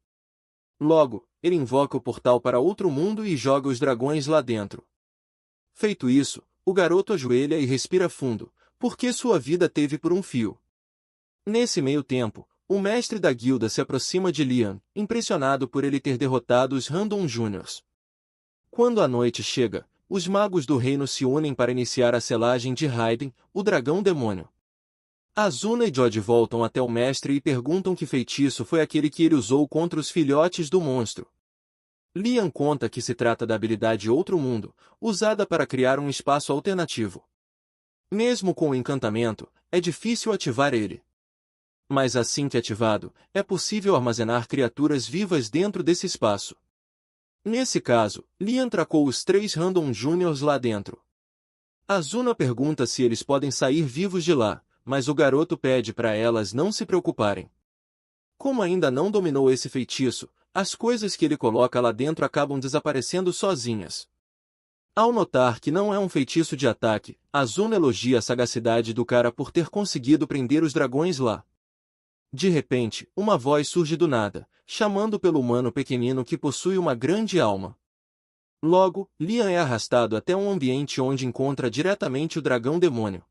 Logo, ele invoca o portal para outro mundo e joga os dragões lá dentro. Feito isso, o garoto ajoelha e respira fundo, porque sua vida teve por um fio. Nesse meio tempo, o mestre da guilda se aproxima de Lian, impressionado por ele ter derrotado os Random Juniors. Quando a noite chega, os magos do reino se unem para iniciar a selagem de Raiden, o dragão demônio. Azuna e Jod voltam até o mestre e perguntam que feitiço foi aquele que ele usou contra os filhotes do monstro. Lian conta que se trata da habilidade Outro Mundo, usada para criar um espaço alternativo. Mesmo com o encantamento, é difícil ativar ele. Mas assim que ativado, é possível armazenar criaturas vivas dentro desse espaço. Nesse caso, Lian tracou os 3 Random Juniors lá dentro. Azuna pergunta se eles podem sair vivos de lá, mas o garoto pede para elas não se preocuparem. Como ainda não dominou esse feitiço, as coisas que ele coloca lá dentro acabam desaparecendo sozinhas. Ao notar que não é um feitiço de ataque, Azuna elogia a sagacidade do cara por ter conseguido prender os dragões lá. De repente, uma voz surge do nada, chamando pelo humano pequenino que possui uma grande alma. Logo, Lian é arrastado até um ambiente onde encontra diretamente o dragão demônio.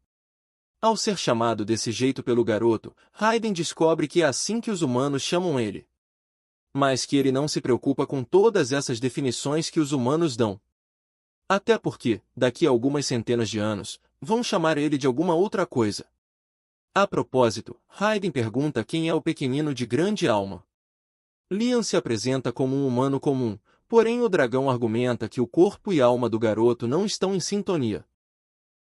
Ao ser chamado desse jeito pelo garoto, Raiden descobre que é assim que os humanos chamam ele. Mas que ele não se preocupa com todas essas definições que os humanos dão. Até porque, daqui a algumas centenas de anos, vão chamar ele de alguma outra coisa. A propósito, Raiden pergunta quem é o pequenino de grande alma. Lian se apresenta como um humano comum, porém o dragão argumenta que o corpo e alma do garoto não estão em sintonia.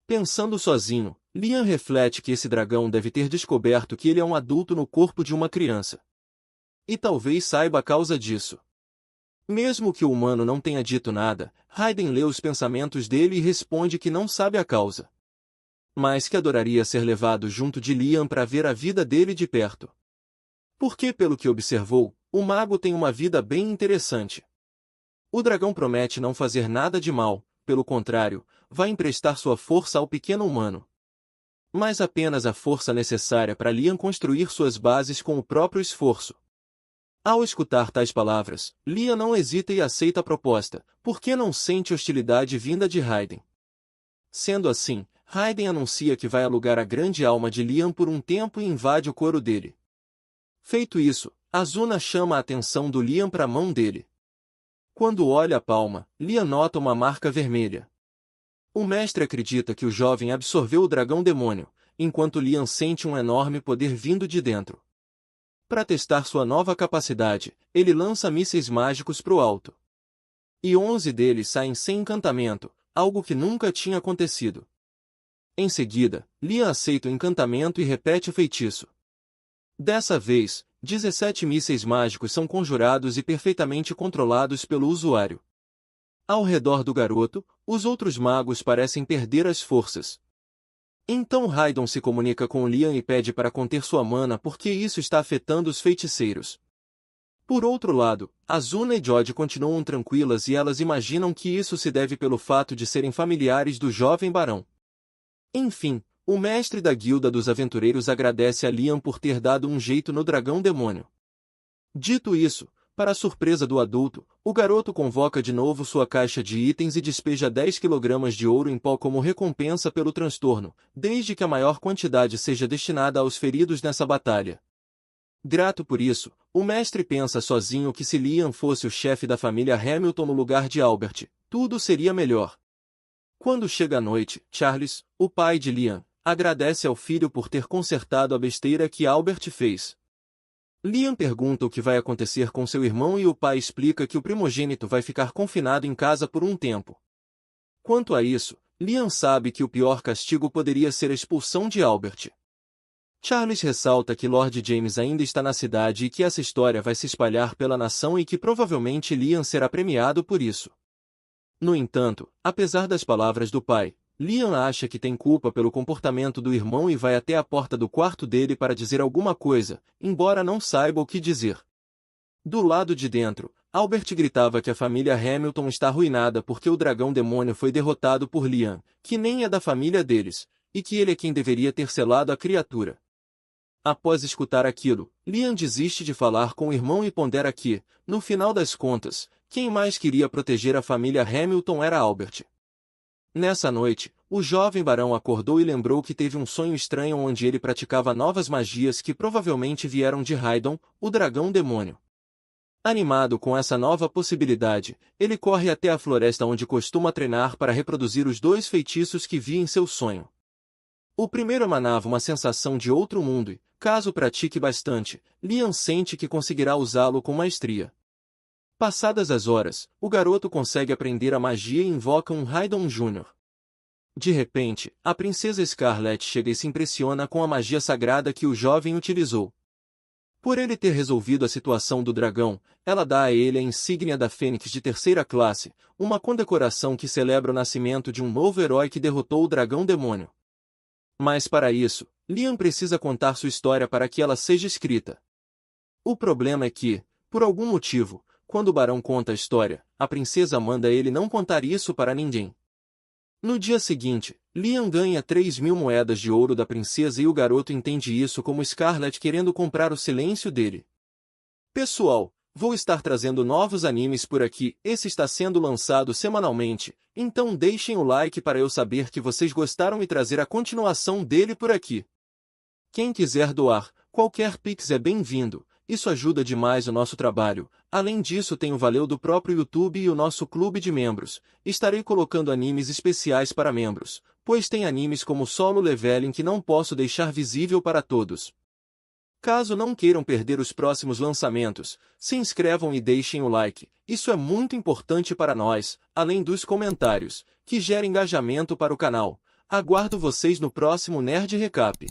Pensando sozinho, Lian reflete que esse dragão deve ter descoberto que ele é um adulto no corpo de uma criança. E talvez saiba a causa disso. Mesmo que o humano não tenha dito nada, Raiden lê os pensamentos dele e responde que não sabe a causa. Mas que adoraria ser levado junto de Lian para ver a vida dele de perto. Porque, pelo que observou, o mago tem uma vida bem interessante. O dragão promete não fazer nada de mal, pelo contrário, vai emprestar sua força ao pequeno humano. Mas apenas a força necessária para Lian construir suas bases com o próprio esforço. Ao escutar tais palavras, Lian não hesita e aceita a proposta, porque não sente hostilidade vinda de Raiden. Sendo assim, Raiden anuncia que vai alugar a grande alma de Lian por um tempo e invade o coro dele. Feito isso, Azuna chama a atenção do Lian para a mão dele. Quando olha a palma, Lian nota uma marca vermelha. O mestre acredita que o jovem absorveu o dragão demônio, enquanto Lian sente um enorme poder vindo de dentro. Para testar sua nova capacidade, ele lança mísseis mágicos para o alto. E 11 deles saem sem encantamento, algo que nunca tinha acontecido. Em seguida, Lian aceita o encantamento e repete o feitiço. Dessa vez, 17 mísseis mágicos são conjurados e perfeitamente controlados pelo usuário. Ao redor do garoto, os outros magos parecem perder as forças. Então Raidon se comunica com Liam e pede para conter sua mana porque isso está afetando os feiticeiros. Por outro lado, Azuna e Jode continuam tranquilas e elas imaginam que isso se deve pelo fato de serem familiares do jovem barão. Enfim, o mestre da guilda dos aventureiros agradece a Liam por ter dado um jeito no dragão demônio. Dito isso, para a surpresa do adulto, o garoto convoca de novo sua caixa de itens e despeja 10 kg de ouro em pó como recompensa pelo transtorno, desde que a maior quantidade seja destinada aos feridos nessa batalha. Grato por isso, o mestre pensa sozinho que se Liam fosse o chefe da família Hamilton no lugar de Albert, tudo seria melhor. Quando chega a noite, Charles, o pai de Liam, agradece ao filho por ter consertado a besteira que Albert fez. Liam pergunta o que vai acontecer com seu irmão e o pai explica que o primogênito vai ficar confinado em casa por um tempo. Quanto a isso, Liam sabe que o pior castigo poderia ser a expulsão de Albert. Charles ressalta que Lord James ainda está na cidade e que essa história vai se espalhar pela nação e que provavelmente Liam será premiado por isso. No entanto, apesar das palavras do pai, Liam acha que tem culpa pelo comportamento do irmão e vai até a porta do quarto dele para dizer alguma coisa, embora não saiba o que dizer. Do lado de dentro, Albert gritava que a família Hamilton está arruinada porque o dragão demônio foi derrotado por Liam, que nem é da família deles, e que ele é quem deveria ter selado a criatura. Após escutar aquilo, Liam desiste de falar com o irmão e pondera que, no final das contas, quem mais queria proteger a família Hamilton era Albert. Nessa noite, o jovem barão acordou e lembrou que teve um sonho estranho onde ele praticava novas magias que provavelmente vieram de Raidon, o dragão demônio. Animado com essa nova possibilidade, ele corre até a floresta onde costuma treinar para reproduzir os 2 feitiços que via em seu sonho. O primeiro emanava uma sensação de outro mundo e, caso pratique bastante, Liam sente que conseguirá usá-lo com maestria. Passadas as horas, o garoto consegue aprender a magia e invoca um Raidon Jr. De repente, a princesa Scarlet chega e se impressiona com a magia sagrada que o jovem utilizou. Por ele ter resolvido a situação do dragão, ela dá a ele a insígnia da Fênix de 3ª classe, uma condecoração que celebra o nascimento de um novo herói que derrotou o dragão demônio. Mas para isso, Liam precisa contar sua história para que ela seja escrita. O problema é que, por algum motivo, quando o barão conta a história, a princesa manda ele não contar isso para ninguém. No dia seguinte, Liam ganha 3.000 moedas de ouro da princesa e o garoto entende isso como Scarlet querendo comprar o silêncio dele. Pessoal, vou estar trazendo novos animes por aqui, esse está sendo lançado semanalmente, então deixem o like para eu saber que vocês gostaram e trazer a continuação dele por aqui. Quem quiser doar, qualquer pix é bem-vindo, isso ajuda demais o nosso trabalho. Além disso tem o valeu do próprio YouTube e o nosso clube de membros. Estarei colocando animes especiais para membros, pois tem animes como Solo Leveling que não posso deixar visível para todos. Caso não queiram perder os próximos lançamentos, se inscrevam e deixem o like, isso é muito importante para nós, além dos comentários, que gera engajamento para o canal. Aguardo vocês no próximo Nerd Recap.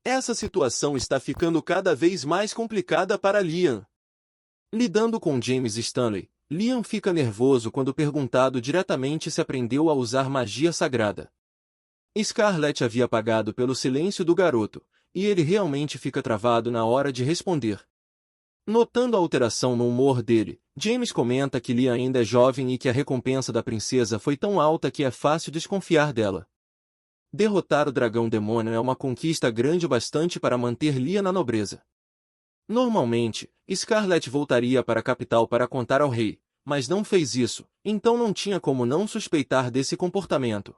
Essa situação está ficando cada vez mais complicada para Liam. Lidando com James Stanley, Liam fica nervoso quando perguntado diretamente se aprendeu a usar magia sagrada. Scarlet havia pagado pelo silêncio do garoto, e ele realmente fica travado na hora de responder. Notando a alteração no humor dele, James comenta que Liam ainda é jovem e que a recompensa da princesa foi tão alta que é fácil desconfiar dela. Derrotar o dragão demônio é uma conquista grande o bastante para manter Liam na nobreza. Normalmente, Scarlet voltaria para a capital para contar ao rei, mas não fez isso, então não tinha como não suspeitar desse comportamento.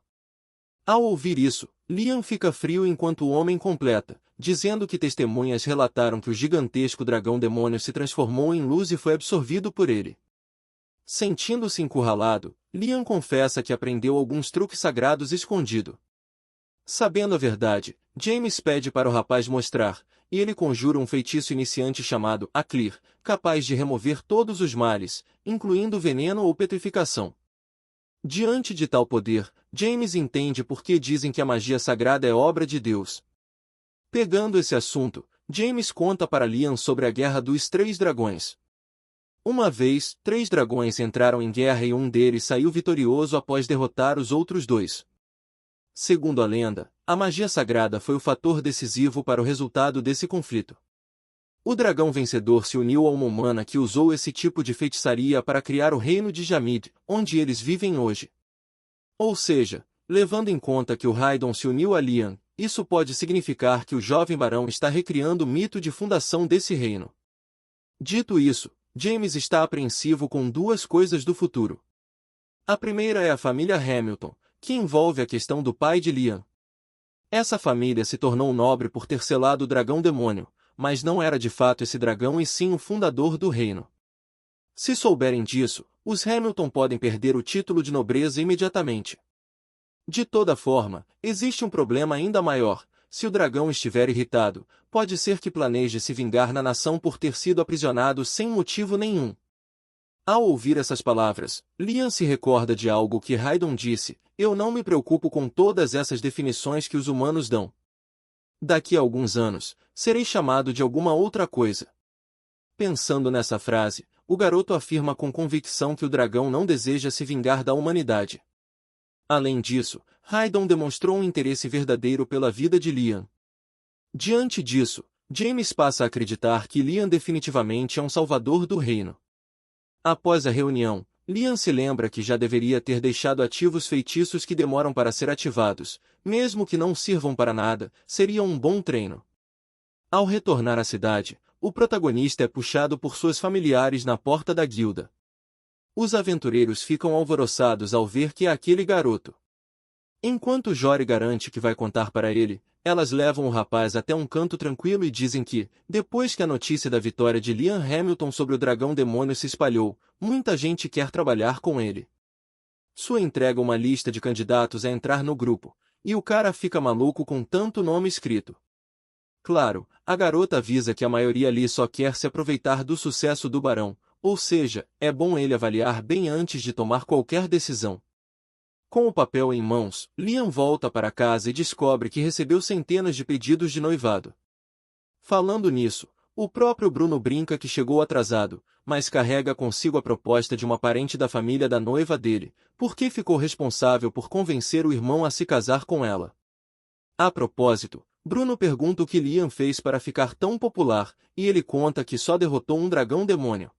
Ao ouvir isso, Liam fica frio enquanto o homem completa, dizendo que testemunhas relataram que o gigantesco dragão demônio se transformou em luz e foi absorvido por ele. Sentindo-se encurralado, Liam confessa que aprendeu alguns truques sagrados escondido. Sabendo a verdade, James pede para o rapaz mostrar, e ele conjura um feitiço iniciante chamado Aclir, capaz de remover todos os males, incluindo veneno ou petrificação. Diante de tal poder, James entende por que dizem que a magia sagrada é obra de Deus. Pegando esse assunto, James conta para Liam sobre a Guerra dos Três Dragões. Uma vez, 3 dragões entraram em guerra e um deles saiu vitorioso após derrotar os outros 2. Segundo a lenda, a magia sagrada foi o fator decisivo para o resultado desse conflito. O dragão vencedor se uniu a uma humana que usou esse tipo de feitiçaria para criar o reino de Jamid, onde eles vivem hoje. Ou seja, levando em conta que o Raidon se uniu a Lian, isso pode significar que o jovem barão está recriando o mito de fundação desse reino. Dito isso, James está apreensivo com 2 coisas do futuro. A primeira é a família Hamilton, que envolve a questão do pai de Lian. Essa família se tornou nobre por ter selado o dragão demônio, mas não era de fato esse dragão e sim o fundador do reino. Se souberem disso, os Hamilton podem perder o título de nobreza imediatamente. De toda forma, existe um problema ainda maior. Se o dragão estiver irritado, pode ser que planeje se vingar na nação por ter sido aprisionado sem motivo nenhum. Ao ouvir essas palavras, Lian se recorda de algo que Raidon disse: eu não me preocupo com todas essas definições que os humanos dão. Daqui a alguns anos, serei chamado de alguma outra coisa. Pensando nessa frase, o garoto afirma com convicção que o dragão não deseja se vingar da humanidade. Além disso, Raidon demonstrou um interesse verdadeiro pela vida de Lian. Diante disso, James passa a acreditar que Lian definitivamente é um salvador do reino. Após a reunião, Lian se lembra que já deveria ter deixado ativos feitiços que demoram para ser ativados, mesmo que não sirvam para nada, seria um bom treino. Ao retornar à cidade, o protagonista é puxado por seus familiares na porta da guilda. Os aventureiros ficam alvoroçados ao ver que é aquele garoto. Enquanto Jory garante que vai contar para ele, elas levam o rapaz até um canto tranquilo e dizem que, depois que a notícia da vitória de Lian Hamilton sobre o dragão demônio se espalhou, muita gente quer trabalhar com ele. Sua entrega uma lista de candidatos a entrar no grupo, e o cara fica maluco com tanto nome escrito. Claro, a garota avisa que a maioria ali só quer se aproveitar do sucesso do barão, ou seja, é bom ele avaliar bem antes de tomar qualquer decisão. Com o papel em mãos, Lian volta para casa e descobre que recebeu centenas de pedidos de noivado. Falando nisso, o próprio Bruno brinca que chegou atrasado, mas carrega consigo a proposta de uma parente da família da noiva dele, porque ficou responsável por convencer o irmão a se casar com ela. A propósito, Bruno pergunta o que Lian fez para ficar tão popular, e ele conta que só derrotou um dragão demônio.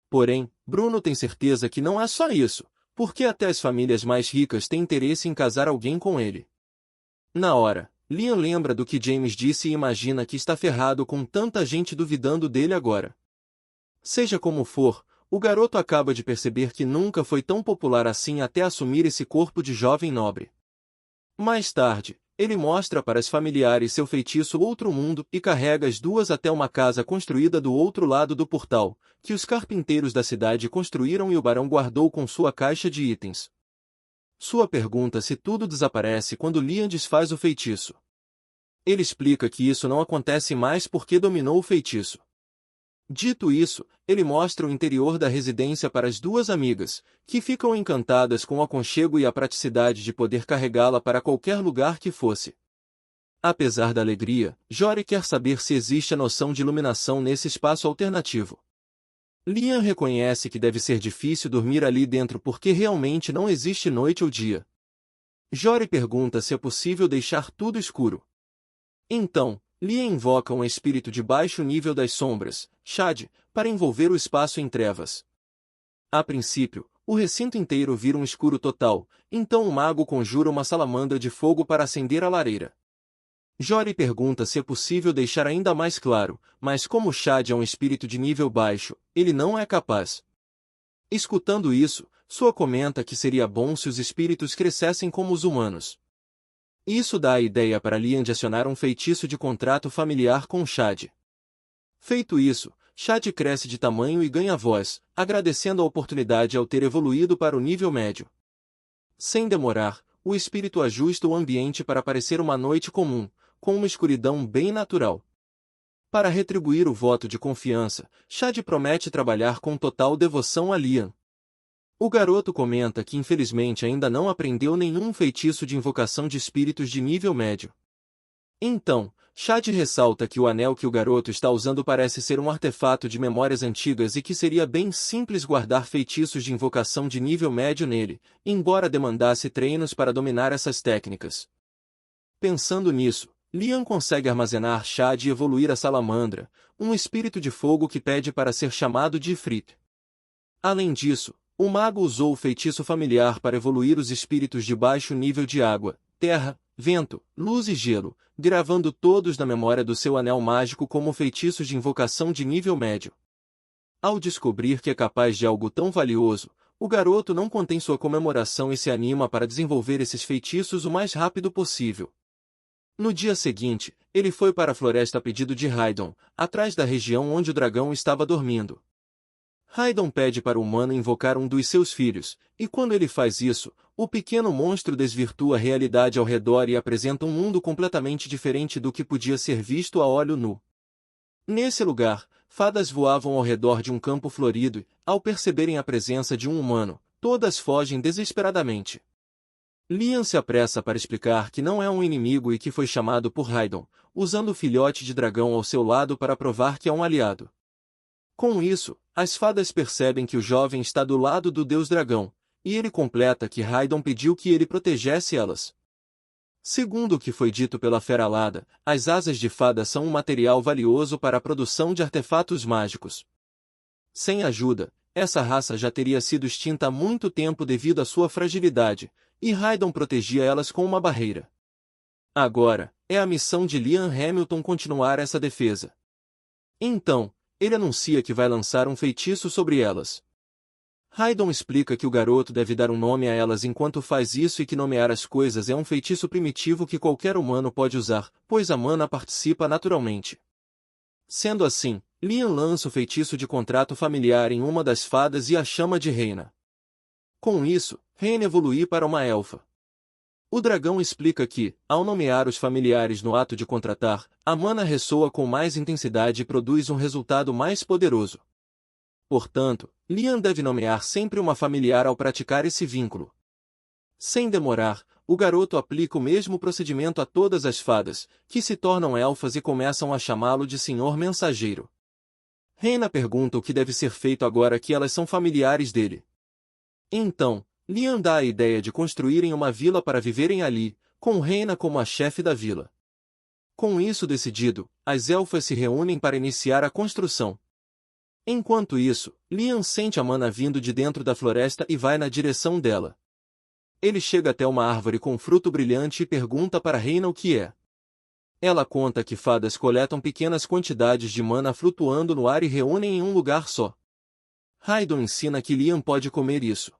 Porém, Bruno tem certeza que não é só isso, porque até as famílias mais ricas têm interesse em casar alguém com ele. Na hora, Lian lembra do que James disse e imagina que está ferrado com tanta gente duvidando dele agora. Seja como for, o garoto acaba de perceber que nunca foi tão popular assim até assumir esse corpo de jovem nobre. Mais tarde, ele mostra para os familiares seu feitiço Outro Mundo e carrega as 2 até uma casa construída do outro lado do portal, que os carpinteiros da cidade construíram e o barão guardou com sua caixa de itens. Sua pergunta se tudo desaparece quando Lian desfaz o feitiço. Ele explica que isso não acontece mais porque dominou o feitiço. Dito isso, ele mostra o interior da residência para as 2 amigas, que ficam encantadas com o aconchego e a praticidade de poder carregá-la para qualquer lugar que fosse. Apesar da alegria, Jory quer saber se existe a noção de iluminação nesse espaço alternativo. Lian reconhece que deve ser difícil dormir ali dentro porque realmente não existe noite ou dia. Jory pergunta se é possível deixar tudo escuro. Então, Lian invoca um espírito de baixo nível das sombras, Shad, para envolver o espaço em trevas. A princípio, o recinto inteiro vira um escuro total, então o mago conjura uma salamandra de fogo para acender a lareira. Jory pergunta se é possível deixar ainda mais claro, mas como Shad é um espírito de nível baixo, ele não é capaz. Escutando isso, Sua comenta que seria bom se os espíritos crescessem como os humanos. Isso dá a ideia para Lian de acionar um feitiço de contrato familiar com Shad. Feito isso, Shad cresce de tamanho e ganha voz, agradecendo a oportunidade ao ter evoluído para o nível médio. Sem demorar, o espírito ajusta o ambiente para parecer uma noite comum, com uma escuridão bem natural. Para retribuir o voto de confiança, Shad promete trabalhar com total devoção a Lian. O garoto comenta que infelizmente ainda não aprendeu nenhum feitiço de invocação de espíritos de nível médio. Então, Chad ressalta que o anel que o garoto está usando parece ser um artefato de memórias antigas e que seria bem simples guardar feitiços de invocação de nível médio nele, embora demandasse treinos para dominar essas técnicas. Pensando nisso, Liam consegue armazenar Chad e evoluir a Salamandra, um espírito de fogo que pede para ser chamado de Ifrit. Além disso, o mago usou o feitiço familiar para evoluir os espíritos de baixo nível de água, terra, vento, luz e gelo, gravando todos na memória do seu anel mágico como feitiços de invocação de nível médio. Ao descobrir que é capaz de algo tão valioso, o garoto não contém sua comemoração e se anima para desenvolver esses feitiços o mais rápido possível. No dia seguinte, ele foi para a floresta a pedido de Raidon, atrás da região onde o dragão estava dormindo. Raidon pede para o humano invocar um dos seus filhos, e quando ele faz isso, o pequeno monstro desvirtua a realidade ao redor e apresenta um mundo completamente diferente do que podia ser visto a olho nu. Nesse lugar, fadas voavam ao redor de um campo florido e, ao perceberem a presença de um humano, todas fogem desesperadamente. Liam se apressa para explicar que não é um inimigo e que foi chamado por Raidon, usando o filhote de dragão ao seu lado para provar que é um aliado. Com isso, as fadas percebem que o jovem está do lado do deus dragão, e ele completa que Raidon pediu que ele protegesse elas. Segundo o que foi dito pela fera alada, as asas de fada são um material valioso para a produção de artefatos mágicos. Sem ajuda, essa raça já teria sido extinta há muito tempo devido à sua fragilidade, e Raidon protegia elas com uma barreira. Agora, é a missão de Liam Hamilton continuar essa defesa. Então, ele anuncia que vai lançar um feitiço sobre elas. Raidon explica que o garoto deve dar um nome a elas enquanto faz isso e que nomear as coisas é um feitiço primitivo que qualquer humano pode usar, pois a mana participa naturalmente. Sendo assim, Liam lança o feitiço de contrato familiar em uma das fadas e a chama de Reina. Com isso, Reina evolui para uma elfa. O dragão explica que, ao nomear os familiares no ato de contratar, a mana ressoa com mais intensidade e produz um resultado mais poderoso. Portanto, Liam deve nomear sempre uma familiar ao praticar esse vínculo. Sem demorar, o garoto aplica o mesmo procedimento a todas as fadas, que se tornam elfas e começam a chamá-lo de Senhor Mensageiro. Reina pergunta o que deve ser feito agora que elas são familiares dele. Então, Liam dá a ideia de construírem uma vila para viverem ali, com Reina como a chefe da vila. Com isso decidido, as elfas se reúnem para iniciar a construção. Enquanto isso, Liam sente a mana vindo de dentro da floresta e vai na direção dela. Ele chega até uma árvore com fruto brilhante e pergunta para Reina o que é. Ela conta que fadas coletam pequenas quantidades de mana flutuando no ar e reúnem em um lugar só. Raidon ensina que Liam pode comer isso.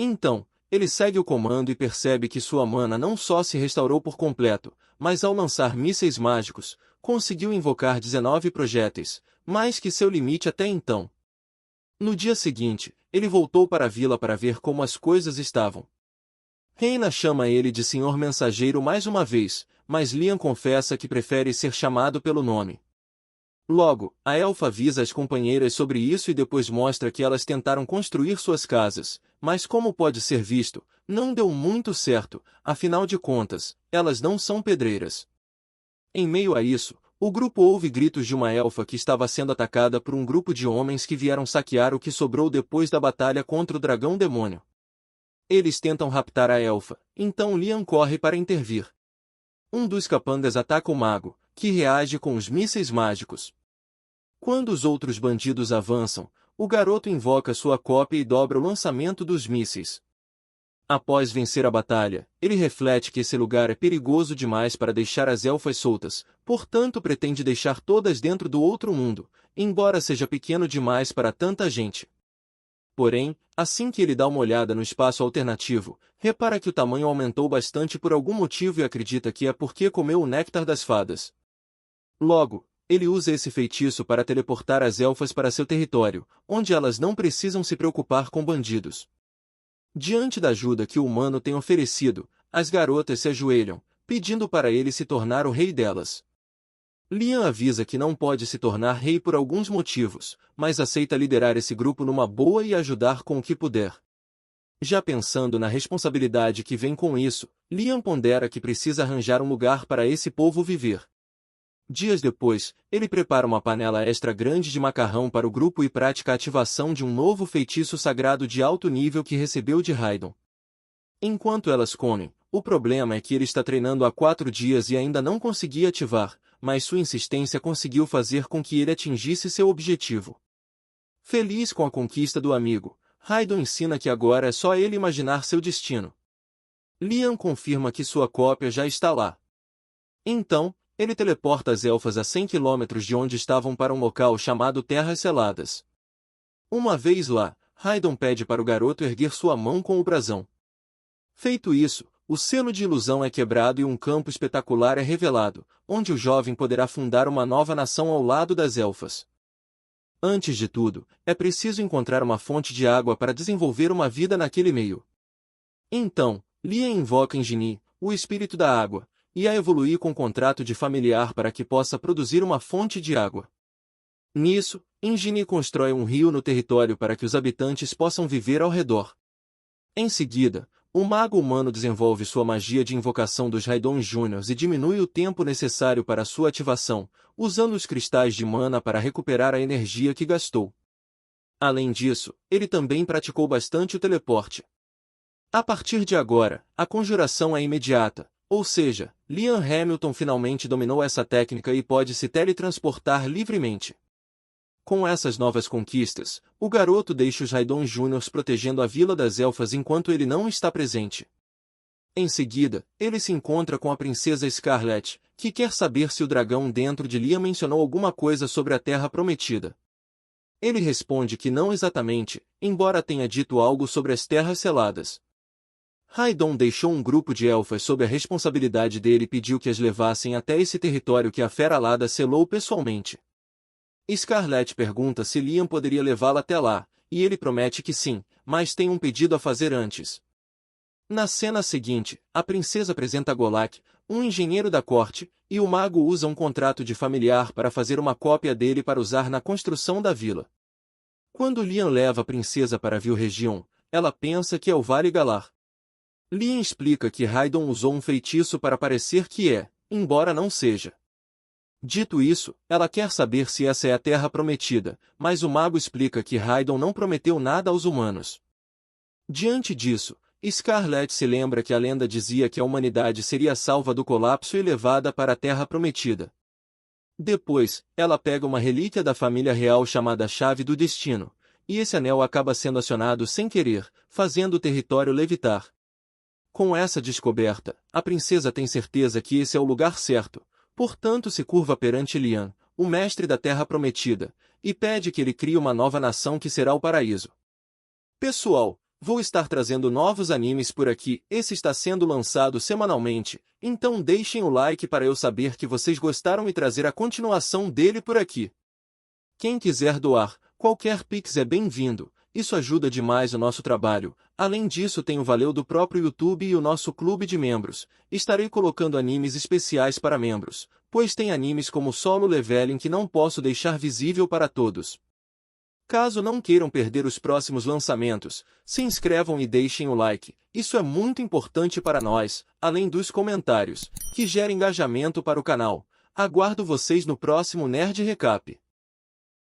Então, ele segue o comando e percebe que sua mana não só se restaurou por completo, mas ao lançar mísseis mágicos, conseguiu invocar 19 projéteis, mais que seu limite até então. No dia seguinte, ele voltou para a vila para ver como as coisas estavam. Reina chama ele de Senhor Mensageiro mais uma vez, mas Liam confessa que prefere ser chamado pelo nome. Logo, a elfa avisa as companheiras sobre isso e depois mostra que elas tentaram construir suas casas, mas como pode ser visto, não deu muito certo, afinal de contas, elas não são pedreiras. Em meio a isso, o grupo ouve gritos de uma elfa que estava sendo atacada por um grupo de homens que vieram saquear o que sobrou depois da batalha contra o dragão demônio. Eles tentam raptar a elfa, então Liam corre para intervir. Um dos capangas ataca o mago, que reage com os mísseis mágicos. Quando os outros bandidos avançam, o garoto invoca sua cópia e dobra o lançamento dos mísseis. Após vencer a batalha, ele reflete que esse lugar é perigoso demais para deixar as elfas soltas, portanto pretende deixar todas dentro do outro mundo, embora seja pequeno demais para tanta gente. Porém, assim que ele dá uma olhada no espaço alternativo, repara que o tamanho aumentou bastante por algum motivo e acredita que é porque comeu o néctar das fadas. Logo, ele usa esse feitiço para teleportar as elfas para seu território, onde elas não precisam se preocupar com bandidos. Diante da ajuda que o humano tem oferecido, as garotas se ajoelham, pedindo para ele se tornar o rei delas. Liam avisa que não pode se tornar rei por alguns motivos, mas aceita liderar esse grupo numa boa e ajudar com o que puder. Já pensando na responsabilidade que vem com isso, Liam pondera que precisa arranjar um lugar para esse povo viver. Dias depois, ele prepara uma panela extra grande de macarrão para o grupo e pratica a ativação de um novo feitiço sagrado de alto nível que recebeu de Raidon. Enquanto elas comem, o problema é que ele está treinando há 4 dias e ainda não conseguia ativar, mas sua insistência conseguiu fazer com que ele atingisse seu objetivo. Feliz com a conquista do amigo, Raidon ensina que agora é só ele imaginar seu destino. Liam confirma que sua cópia já está lá. Então, ele teleporta as elfas a 100 km de onde estavam para um local chamado Terras Seladas. Uma vez lá, Raidon pede para o garoto erguer sua mão com o brasão. Feito isso, o selo de ilusão é quebrado e um campo espetacular é revelado, onde o jovem poderá fundar uma nova nação ao lado das elfas. Antes de tudo, é preciso encontrar uma fonte de água para desenvolver uma vida naquele meio. Então, Liam invoca Ingini, o espírito da água, e a evoluir com contrato de familiar para que possa produzir uma fonte de água. Nisso, Ingini constrói um rio no território para que os habitantes possam viver ao redor. Em seguida, o mago humano desenvolve sua magia de invocação dos Raidons Júniors e diminui o tempo necessário para sua ativação, usando os cristais de mana para recuperar a energia que gastou. Além disso, ele também praticou bastante o teleporte. A partir de agora, a conjuração é imediata, ou seja, Liam Hamilton finalmente dominou essa técnica e pode se teletransportar livremente. Com essas novas conquistas, o garoto deixa os Raidons Júniors protegendo a Vila das Elfas enquanto ele não está presente. Em seguida, ele se encontra com a princesa Scarlet, que quer saber se o dragão dentro de Liam mencionou alguma coisa sobre a Terra Prometida. Ele responde que não exatamente, embora tenha dito algo sobre as Terras Seladas. Raidon deixou um grupo de elfas sob a responsabilidade dele e pediu que as levassem até esse território que a Fera Alada selou pessoalmente. Scarlet pergunta se Liam poderia levá-la até lá, e ele promete que sim, mas tem um pedido a fazer antes. Na cena seguinte, a princesa apresenta Golak, um engenheiro da corte, e o mago usa um contrato de familiar para fazer uma cópia dele para usar na construção da vila. Quando Liam leva a princesa para a Vil-Região, ela pensa que é o Vale Galar. Liam explica que Raidon usou um feitiço para parecer que é, embora não seja. Dito isso, ela quer saber se essa é a Terra Prometida, mas o mago explica que Raidon não prometeu nada aos humanos. Diante disso, Scarlet se lembra que a lenda dizia que a humanidade seria salva do colapso e levada para a Terra Prometida. Depois, ela pega uma relíquia da família real chamada Chave do Destino, e esse anel acaba sendo acionado sem querer, fazendo o território levitar. Com essa descoberta, a princesa tem certeza que esse é o lugar certo, portanto se curva perante Liam, o mestre da Terra Prometida, e pede que ele crie uma nova nação que será o paraíso. Pessoal, vou estar trazendo novos animes por aqui, esse está sendo lançado semanalmente, então deixem o like para eu saber que vocês gostaram e trazer a continuação dele por aqui. Quem quiser doar, qualquer pix é bem-vindo. Isso ajuda demais o nosso trabalho. Além disso tem o valeu do próprio YouTube e o nosso clube de membros. Estarei colocando animes especiais para membros, pois tem animes como Solo Leveling que não posso deixar visível para todos. Caso não queiram perder os próximos lançamentos, se inscrevam e deixem o like. Isso é muito importante para nós, além dos comentários, que gera engajamento para o canal. Aguardo vocês no próximo Nerd Recap.